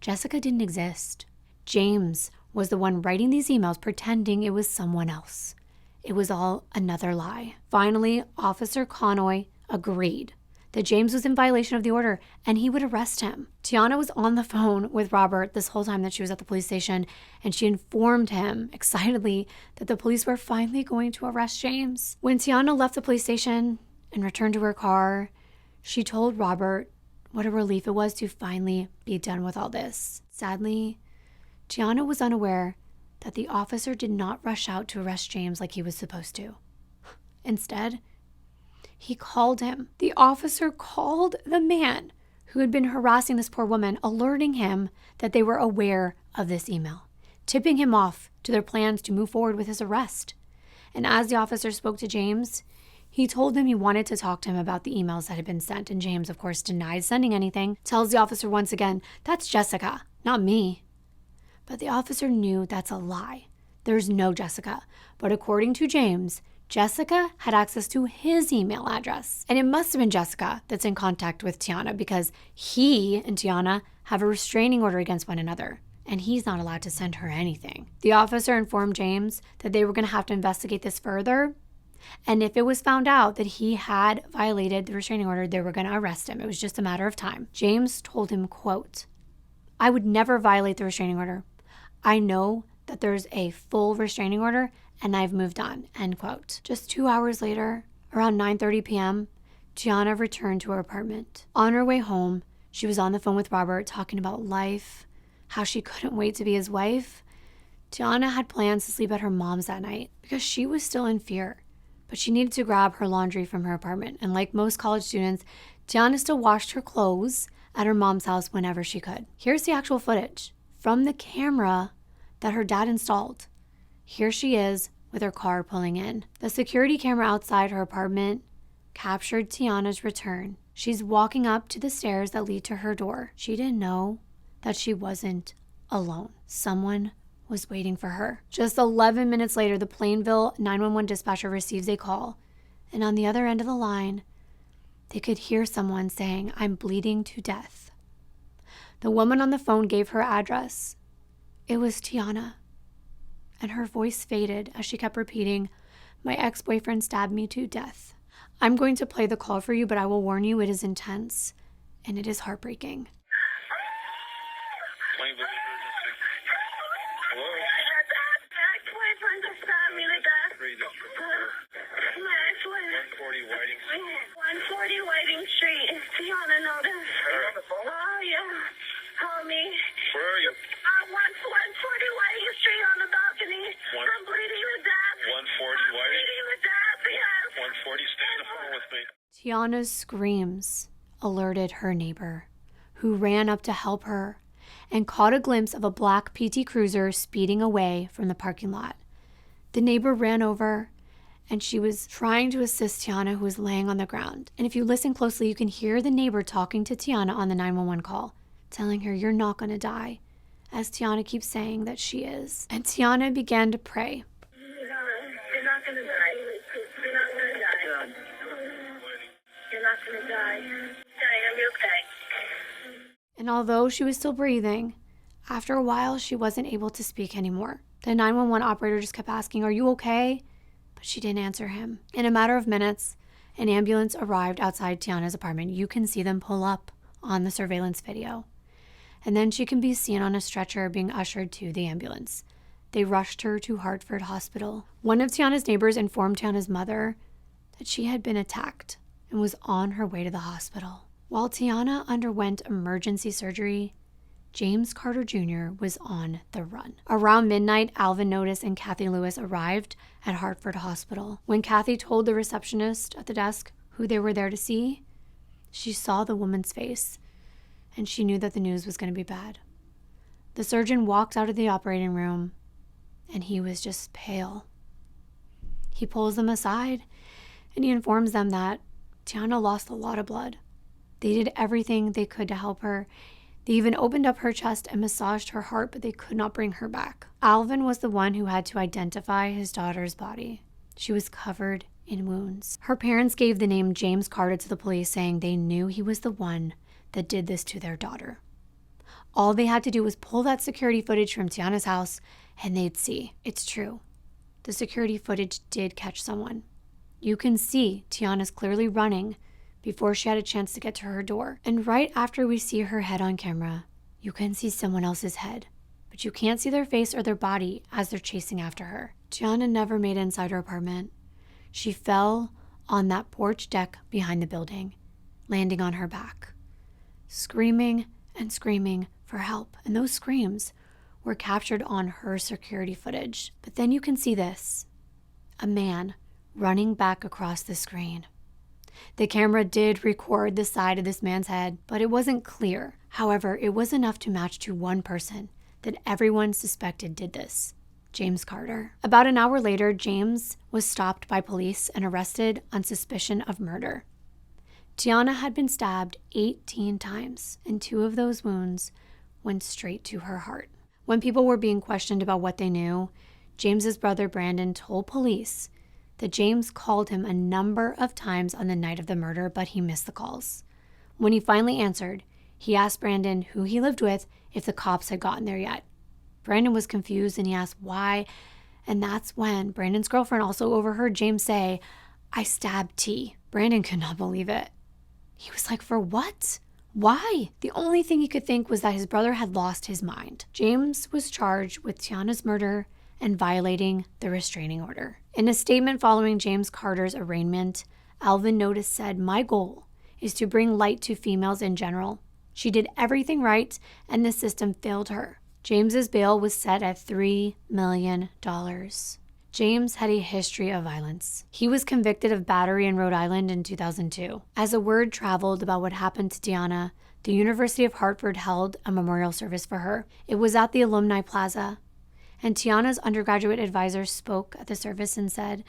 Jessica didn't exist. James was the one writing these emails pretending it was someone else. It was all another lie. Finally, Officer Connoy agreed that James was in violation of the order and he would arrest him. Tiana was on the phone with Robert this whole time that she was at the police station, and she informed him excitedly that the police were finally going to arrest James. When Tiana left the police station and returned to her car, she told Robert what a relief it was to finally be done with all this. Sadly, Tiana was unaware that the officer did not rush out to arrest James like he was supposed to. Instead, he called him. The officer called the man who had been harassing this poor woman, alerting him that they were aware of this email, tipping him off to their plans to move forward with his arrest. And as the officer spoke to James, he told him he wanted to talk to him about the emails that had been sent. And James, of course, denied sending anything, tells the officer once again, "That's Jessica, not me." But the officer knew that's a lie. There's no Jessica. But according to James, Jessica had access to his email address. And it must have been Jessica that's in contact with Tiana, because he and Tiana have a restraining order against one another, and he's not allowed to send her anything. The officer informed James that they were going to have to investigate this further, and if it was found out that he had violated the restraining order, they were going to arrest him. It was just a matter of time. James told him, quote, "I would never violate the restraining order. I know that there's a full restraining order, and I've moved on," end quote. Just 2 hours later, around 9:30 p.m., Tiana returned to her apartment. On her way home, she was on the phone with Robert talking about life, how she couldn't wait to be his wife. Tiana had plans to sleep at her mom's that night because she was still in fear, but she needed to grab her laundry from her apartment. And like most college students, Tiana still washed her clothes at her mom's house whenever she could. Here's the actual footage from the camera that her dad installed. Here she is with her car pulling in. The security camera outside her apartment captured Tiana's return. She's walking up to the stairs that lead to her door. She didn't know that she wasn't alone. Someone was waiting for her. Just 11 minutes later, the Plainville 911 dispatcher receives a call, and on the other end of the line, they could hear someone saying, "I'm bleeding to death." The woman on the phone gave her address. It was Tiana, and her voice faded as she kept repeating, "My ex-boyfriend stabbed me to death. I'm going to play the call for you, but I will warn you, it is intense, and it is heartbreaking." Tiana Notice. Oh, yeah. Call me. Where are you? 140 Whiting Street on the balcony. I'm bleeding to death. 140 Whiting? I'm bleeding to death, yes. 140, stay on the phone with me. Tiana's screams alerted her neighbor, who ran up to help her and caught a glimpse of a black PT Cruiser speeding away from the parking lot. The neighbor ran over, and she was trying to assist Tiana, who was laying on the ground. And if you listen closely, you can hear the neighbor talking to Tiana on the 911 call, telling her, "You're not going to die," as Tiana keeps saying that she is. And Tiana began to pray. You're not going to die. You're not going to die. You're not going to die. I'll be okay. And although she was still breathing, after a while, she wasn't able to speak anymore. The 911 operator just kept asking, "Are you okay?" But she didn't answer him. In a matter of minutes, an ambulance arrived outside Tiana's apartment. You can see them pull up on the surveillance video. And then she can be seen on a stretcher being ushered to the ambulance. They rushed her to Hartford Hospital. One of Tiana's neighbors informed Tiana's mother that she had been attacked and was on her way to the hospital. While Tiana underwent emergency surgery, James Carter Jr. was on the run. Around midnight, Alvin Notice and Kathy Lewis arrived at Hartford Hospital. When Kathy told the receptionist at the desk who they were there to see, she saw the woman's face, and she knew that the news was going to be bad. The surgeon walked out of the operating room, and he was just pale. He pulls them aside, and he informs them that Tiana lost a lot of blood. They did everything they could to help her. They even opened up her chest and massaged her heart, but they could not bring her back. Alvin was the one who had to identify his daughter's body. She was covered in wounds. Her parents gave the name James Carter to the police, saying they knew he was the one that did this to their daughter. All they had to do was pull that security footage from Tiana's house and they'd see. It's true. The security footage did catch someone. You can see Tiana's clearly running before she had a chance to get to her door. And right after we see her head on camera, you can see someone else's head, but you can't see their face or their body as they're chasing after her. Tiana never made it inside her apartment. She fell on that porch deck behind the building, landing on her back, screaming and screaming for help. And those screams were captured on her security footage. But then you can see this, a man running back across the screen. The camera did record the side of this man's head, but it wasn't clear. However, it was enough to match to one person that everyone suspected did this, James Carter. About an hour later, James was stopped by police and arrested on suspicion of murder. Tiana had been stabbed 18 times, and 2 of those wounds went straight to her heart. When people were being questioned about what they knew, James's brother Brandon told police that James called him a number of times on the night of the murder, but he missed the calls. When he finally answered, he asked Brandon who he lived with, if the cops had gotten there yet. Brandon was confused and he asked why, and that's when Brandon's girlfriend also overheard James say, "I stabbed T." Brandon could not believe it. He was like, for what? Why? The only thing he could think was that his brother had lost his mind. James was charged with Tiana's murder and violating the restraining order. In a statement following James Carter's arraignment, Alvin Notice said, "My goal is to bring light to females in general. She did everything right, and the system failed her." James's bail was set at $3 million. James had a history of violence. He was convicted of battery in Rhode Island in 2002. As a word traveled about what happened to Tiana, the University of Hartford held a memorial service for her. It was at the Alumni Plaza. And Tiana's undergraduate advisor spoke at the service and said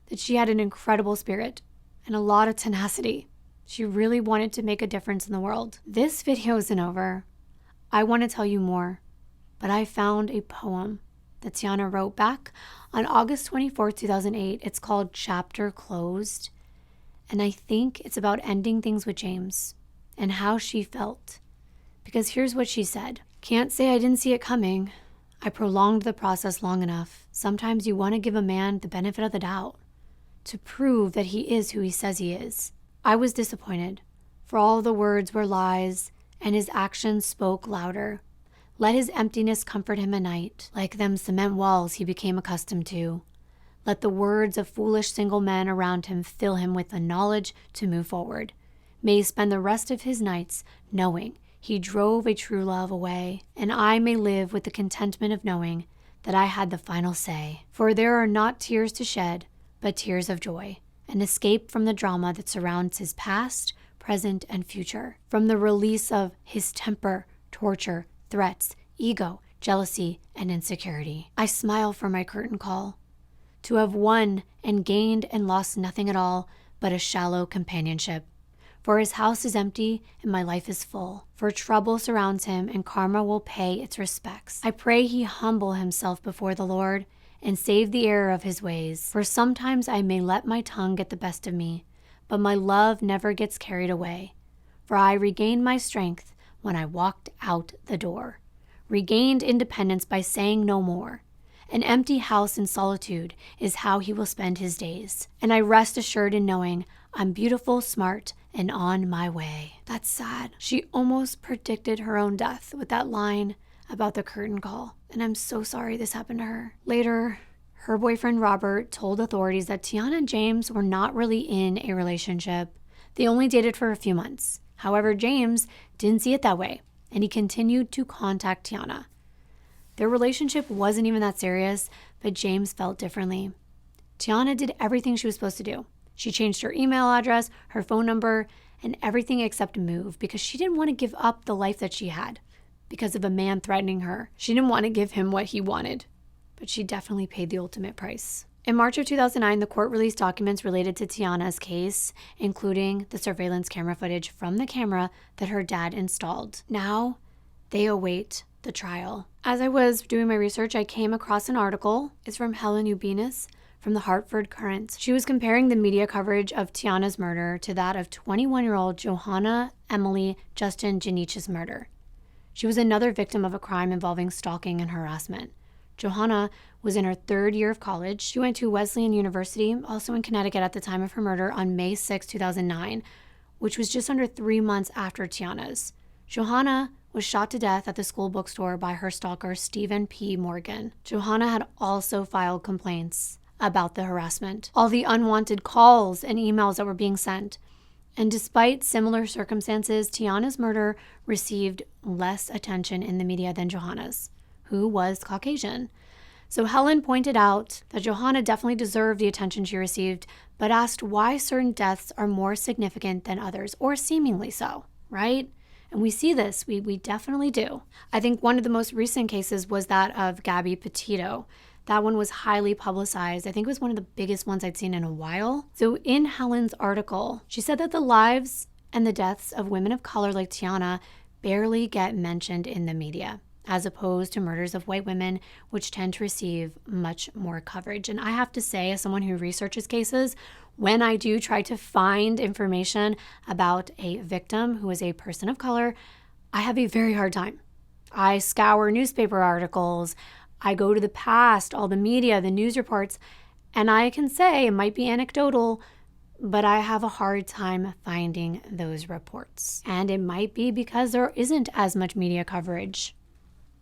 that she had an incredible spirit and a lot of tenacity. She really wanted to make a difference in the world. This video isn't over. I want to tell you more, but I found a poem that Tiana wrote back on August 24, 2008. It's called Chapter Closed, and I think it's about ending things with James and how she felt. Because here's what she said. "Can't say I didn't see it coming. I prolonged the process long enough. Sometimes you want to give a man the benefit of the doubt to prove that he is who he says he is. I was disappointed, for all the words were lies, and his actions spoke louder. Let his emptiness comfort him at night, like them cement walls he became accustomed to. Let the words of foolish single men around him fill him with the knowledge to move forward. May he spend the rest of his nights knowing he drove a true love away, and I may live with the contentment of knowing that I had the final say. For there are not tears to shed, but tears of joy, an escape from the drama that surrounds his past, present, and future, from the release of his temper, torture, threats, ego, jealousy, and insecurity. I smile for my curtain call, to have won and gained and lost nothing at all but a shallow companionship. For his house is empty and my life is full. For trouble surrounds him and karma will pay its respects. I pray he humble himself before the Lord and save the error of his ways. For sometimes I may let my tongue get the best of me, but my love never gets carried away. For I regained my strength when I walked out the door, regained independence by saying no more. An empty house in solitude is how he will spend his days. And I rest assured in knowing I'm beautiful, smart, and on my way." That's sad. She almost predicted her own death with that line about the curtain call. And I'm so sorry this happened to her. Later, her boyfriend Robert told authorities that Tiana and James were not really in a relationship. They only dated for a few months. However, James didn't see it that way, and he continued to contact Tiana. Their relationship wasn't even that serious, but James felt differently. Tiana did everything she was supposed to do. She changed her email address, her phone number, and everything except move because she didn't want to give up the life that she had because of a man threatening her. She didn't want to give him what he wanted, but she definitely paid the ultimate price. In March of 2009, the court released documents related to Tiana's case, including the surveillance camera footage from the camera that her dad installed. Now, they await the trial. As I was doing my research, I came across an article. It's from Helen Ubinas from the Hartford Courant. She was comparing the media coverage of Tiana's murder to that of 21-year-old Johanna Emily Justin Janich's murder. She was another victim of a crime involving stalking and harassment. Johanna was in her third year of college. She went to Wesleyan University, also in Connecticut at the time of her murder on May 6, 2009, which was just under 3 months after Tiana's. Johanna was shot to death at the school bookstore by her stalker, Stephen P. Morgan. Johanna had also filed complaints about the harassment, all the unwanted calls and emails that were being sent. And despite similar circumstances, Tiana's murder received less attention in the media than Johanna's, who was Caucasian. So Helen pointed out that Johanna definitely deserved the attention she received, but asked why certain deaths are more significant than others, or seemingly so, right? And we see this, we definitely do. I think one of the most recent cases was that of Gabby Petito. That one was highly publicized. I think it was one of the biggest ones I'd seen in a while. So in Helen's article, she said that the lives and the deaths of women of color like Tiana barely get mentioned in the media, as opposed to murders of white women, which tend to receive much more coverage. And I have to say, as someone who researches cases, when I do try to find information about a victim who is a person of color, I have a very hard time. I scour newspaper articles, I go to the past, all the media, the news reports, and I can say, it might be anecdotal, but I have a hard time finding those reports. And it might be because there isn't as much media coverage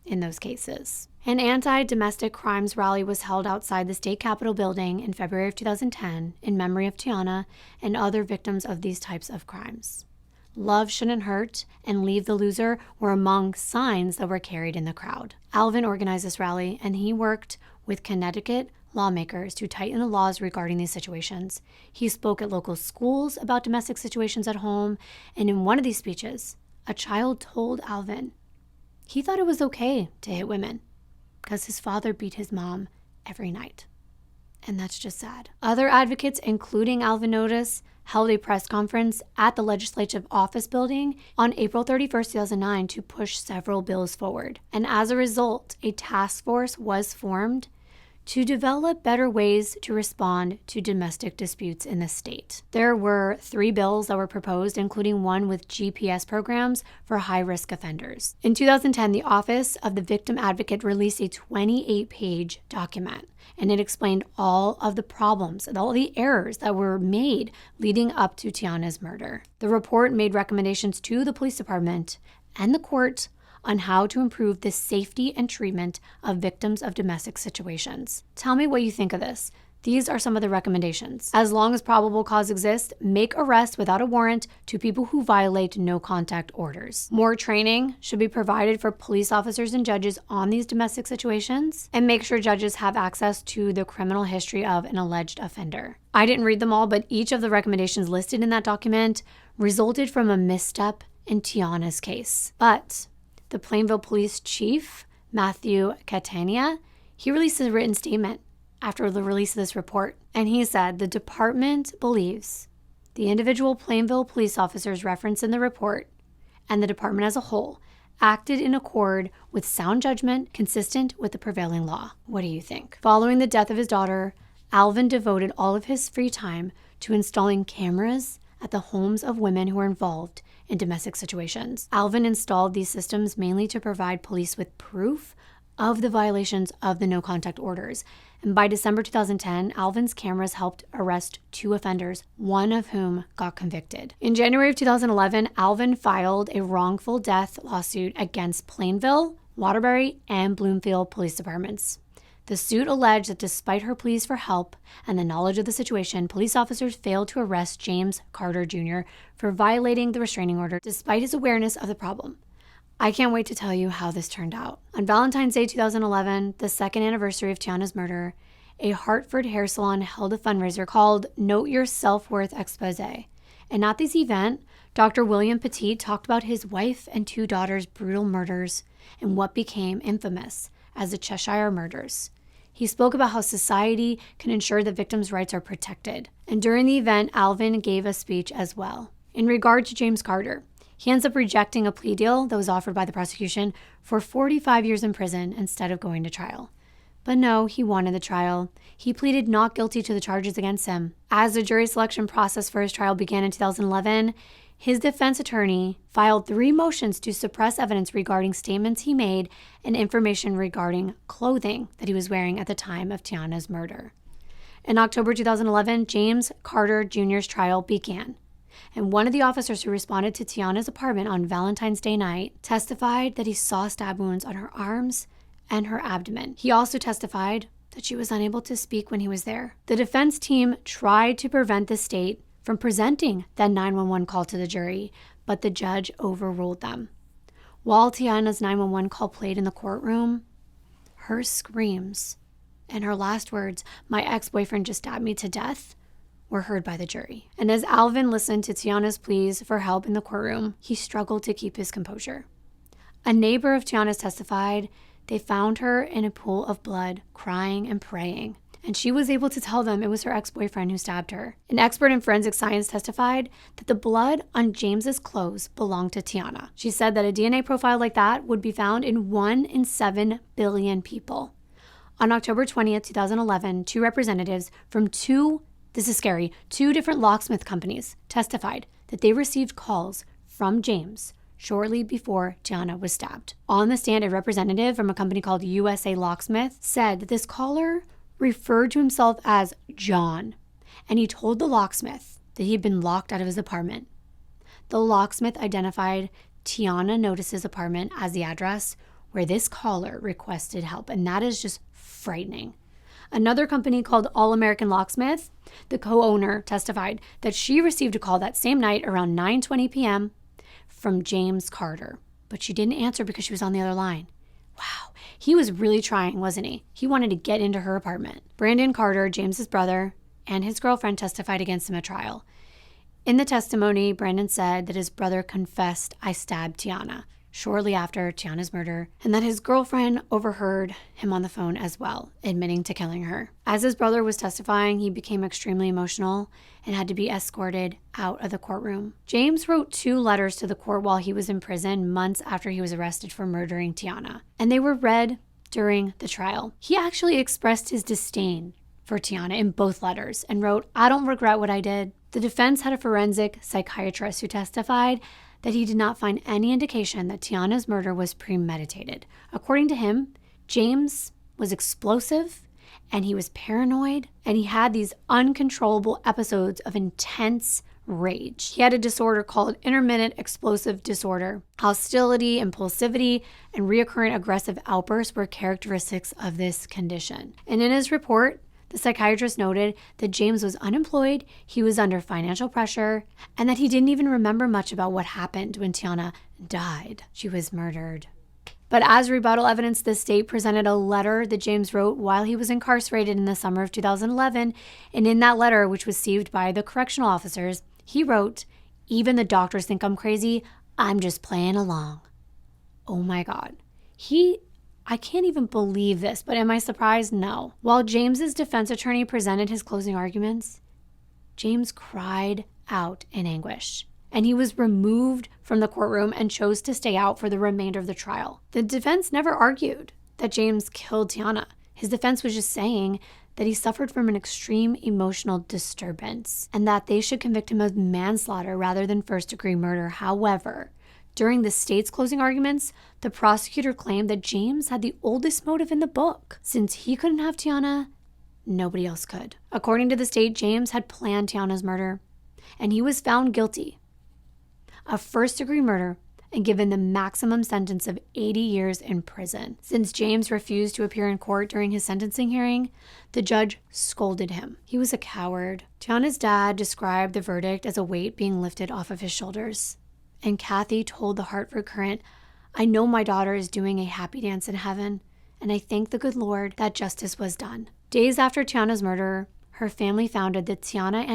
in those cases. An anti-domestic crimes rally was held outside the state capitol building in February of 2010 in memory of Tiana and other victims of these types of crimes. Love shouldn't hurt and leave the loser were among signs that were carried in the crowd. Alvin organized this rally, and he worked with Connecticut lawmakers to tighten the laws regarding these situations. He spoke at local schools about domestic situations at home, and in one of these speeches, a child told Alvin he thought it was okay to hit women because his father beat his mom every night. And that's just sad. Other advocates, including Alvin Notice, held a press conference at the Legislative Office Building on April 31st, 2009 to push several bills forward. And as a result, a task force was formed to develop better ways to respond to domestic disputes in the state. There were 3 bills that were proposed, including one with GPS programs for high-risk offenders. In 2010, the Office of the Victim Advocate released a 28-page document, and it explained all of the problems and all the errors that were made leading up to Tiana's murder. The report made recommendations to the police department and the court on how to improve the safety and treatment of victims of domestic situations. Tell me what you think of this. These are some of the recommendations. As long as probable cause exists, make arrests without a warrant to people who violate no-contact orders. More training should be provided for police officers and judges on these domestic situations, and make sure judges have access to the criminal history of an alleged offender. I didn't read them all, but each of the recommendations listed in that document resulted from a misstep in Tiana's case. But the Plainville Police Chief, Matthew Catania, he released a written statement after the release of this report. And he said the department believes the individual Plainville police officers referenced in the report and the department as a whole acted in accord with sound judgment consistent with the prevailing law. What do you think? Following the death of his daughter, Alvin devoted all of his free time to installing cameras at the homes of women who were involved in domestic situations. Alvin installed these systems mainly to provide police with proof of the violations of the no-contact orders. And by December 2010, Alvin's cameras helped arrest 2 offenders, one of whom got convicted. In January of 2011, Alvin filed a wrongful death lawsuit against Plainville, Waterbury, and Bloomfield police departments. The suit alleged that despite her pleas for help and the knowledge of the situation, police officers failed to arrest James Carter Jr. for violating the restraining order despite his awareness of the problem. I can't wait to tell you how this turned out. On Valentine's Day 2011, the 2nd anniversary of Tiana's murder, a Hartford hair salon held a fundraiser called Note Your Self-Worth Expose. And at this event, Dr. William Petit talked about his wife and 2 daughters' brutal murders and what became infamous as the Cheshire Murders. He spoke about how society can ensure that victims' rights are protected. And during the event, Alvin gave a speech as well. In regard to James Carter, he ends up rejecting a plea deal that was offered by the prosecution for 45 years in prison instead of going to trial. But no, he wanted the trial. He pleaded not guilty to the charges against him. As the jury selection process for his trial began in 2011, his defense attorney filed 3 motions to suppress evidence regarding statements he made and information regarding clothing that he was wearing at the time of Tiana's murder. In October 2011, James Carter Jr.'s trial began, and one of the officers who responded to Tiana's apartment on Valentine's Day night testified that he saw stab wounds on her arms and her abdomen. He also testified that she was unable to speak when he was there. The defense team tried to prevent the state from presenting that 911 call to the jury, but the judge overruled them. While Tiana's 911 call played in the courtroom, her screams and her last words, "My ex-boyfriend just stabbed me to death," were heard by the jury. And as Alvin listened to Tiana's pleas for help in the courtroom, he struggled to keep his composure. A neighbor of Tiana's testified they found her in a pool of blood, crying and praying. And she was able to tell them it was her ex-boyfriend who stabbed her. An expert in forensic science testified that the blood on James's clothes belonged to Tiana. She said that a DNA profile like that would be found in 1 in 7 billion people. On October 20th, 2011, 2 representatives from two different locksmith companies testified that they received calls from James shortly before Tiana was stabbed. On the stand, a representative from a company called USA Locksmith said that this caller referred to himself as John, and he told the locksmith that he had been locked out of his apartment. The locksmith identified Tiana Notice's apartment as the address where this caller requested help, and that is just frightening. Another company called All American Locksmith, the co-owner, testified that she received a call that same night around 9:20 p.m. from James Carter, but she didn't answer because she was on the other line. Wow, he was really trying, wasn't he? He wanted to get into her apartment. Brandon Carter, James's brother, and his girlfriend testified against him at trial. In the testimony, Brandon said that his brother confessed, "I stabbed Tiana," shortly after Tiana's murder, and that his girlfriend overheard him on the phone as well, admitting to killing her. As his brother was testifying, he became extremely emotional and had to be escorted out of the courtroom. James wrote 2 letters to the court while he was in prison months after he was arrested for murdering Tiana, and they were read during the trial. He actually expressed his disdain for Tiana in both letters and wrote, "I don't regret what I did." The defense had a forensic psychiatrist who testified that he did not find any indication that Tiana's murder was premeditated. According to him, James was explosive and he was paranoid and he had these uncontrollable episodes of intense rage. He had a disorder called intermittent explosive disorder. Hostility, impulsivity, and recurrent aggressive outbursts were characteristics of this condition. And in his report, the psychiatrist noted that James was unemployed, he was under financial pressure, and that he didn't even remember much about what happened when Tiana died. She was murdered. But as rebuttal evidence, the state presented a letter that James wrote while he was incarcerated in the summer of 2011. And in that letter, which was received by the correctional officers, he wrote, "Even the doctors think I'm crazy. I'm just playing along." Oh my God. I can't even believe this, but am I surprised? No. While James's defense attorney presented his closing arguments, James cried out in anguish, and he was removed from the courtroom and chose to stay out for the remainder of the trial. The defense never argued that James killed Tiana. His defense was just saying that he suffered from an extreme emotional disturbance and that they should convict him of manslaughter rather than first-degree murder. However, during the state's closing arguments, the prosecutor claimed that James had the oldest motive in the book. Since he couldn't have Tiana, nobody else could. According to the state, James had planned Tiana's murder, and he was found guilty of first-degree murder and given the maximum sentence of 80 years in prison. Since James refused to appear in court during his sentencing hearing, the judge scolded him. He was a coward. Tiana's dad described the verdict as a weight being lifted off of his shoulders. And Kathy told the Hartford Courant, "I know my daughter is doing a happy dance in heaven, and I thank the good Lord that justice was done." Days after Tiana's murder, her family founded the Tiana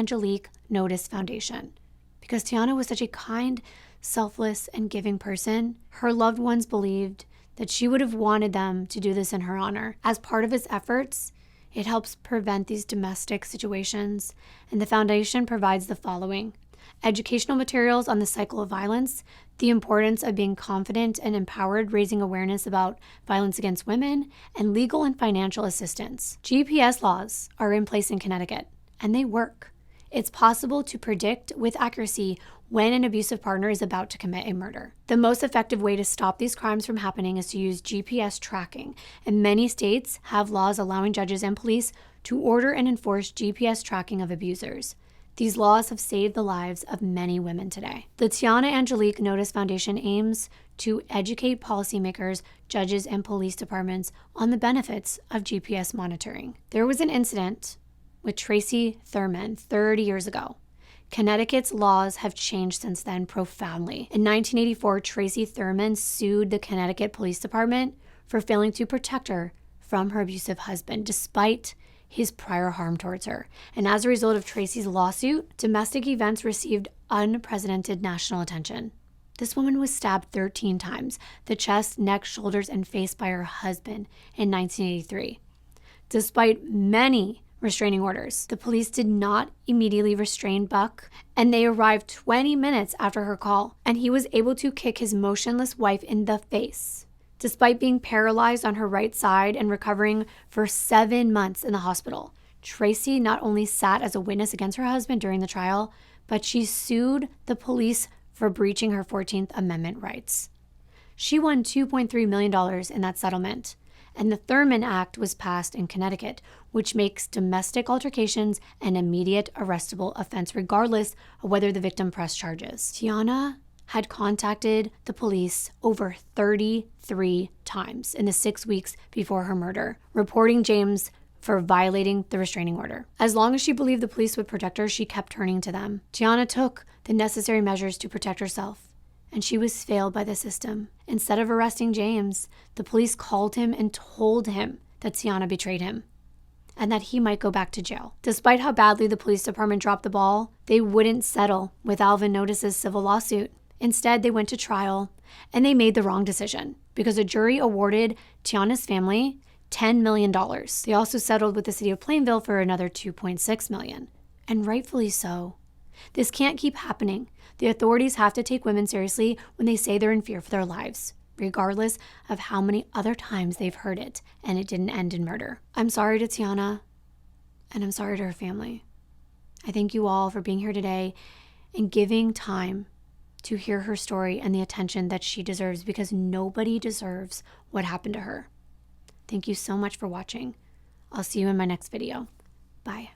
Notice Foundation. Because Tiana was such a kind, selfless, and giving person, her loved ones believed that she would have wanted them to do this in her honor. As part of its efforts, it helps prevent these domestic situations, and the foundation provides the following: educational materials on the cycle of violence, the importance of being confident and empowered, raising awareness about violence against women, and legal and financial assistance. GPS laws are in place in Connecticut, and they work. It's possible to predict with accuracy when an abusive partner is about to commit a murder. The most effective way to stop these crimes from happening is to use GPS tracking, and many states have laws allowing judges and police to order and enforce GPS tracking of abusers. These laws have saved the lives of many women today. The Tiana Notice Foundation aims to educate policymakers, judges, and police departments on the benefits of GPS monitoring. There was an incident with Tracy Thurman 30 years ago. Connecticut's laws have changed since then profoundly. In 1984, Tracy Thurman sued the Connecticut Police Department for failing to protect her from her abusive husband, despite his prior harm towards her. And as a result of Tracy's lawsuit, domestic events received unprecedented national attention. This woman was stabbed 13 times, the chest, neck, shoulders, and face by her husband in 1983. Despite many restraining orders, the police did not immediately restrain Buck, and they arrived 20 minutes after her call, and he was able to kick his motionless wife in the face. Despite being paralyzed on her right side and recovering for 7 months in the hospital, Tracy not only sat as a witness against her husband during the trial, but she sued the police for breaching her 14th Amendment rights. She won $2.3 million in that settlement, and the Thurman Act was passed in Connecticut, which makes domestic altercations an immediate arrestable offense regardless of whether the victim pressed charges. Tiana had contacted the police over 33 times in the 6 weeks before her murder, reporting James for violating the restraining order. As long as she believed the police would protect her, she kept turning to them. Tiana took the necessary measures to protect herself, and she was failed by the system. Instead of arresting James, the police called him and told him that Tiana betrayed him and that he might go back to jail. Despite how badly the police department dropped the ball, they wouldn't settle with Alvin Notice's civil lawsuit. Instead, they went to trial, and they made the wrong decision because a jury awarded Tiana's family $10 million. They also settled with the city of Plainville for another $2.6 million, and rightfully so. This can't keep happening. The authorities have to take women seriously when they say they're in fear for their lives, regardless of how many other times they've heard it and it didn't end in murder. I'm sorry to Tiana, and I'm sorry to her family. I thank you all for being here today and giving time to hear her story and the attention that she deserves, because nobody deserves what happened to her. Thank you so much for watching. I'll see you in my next video. Bye.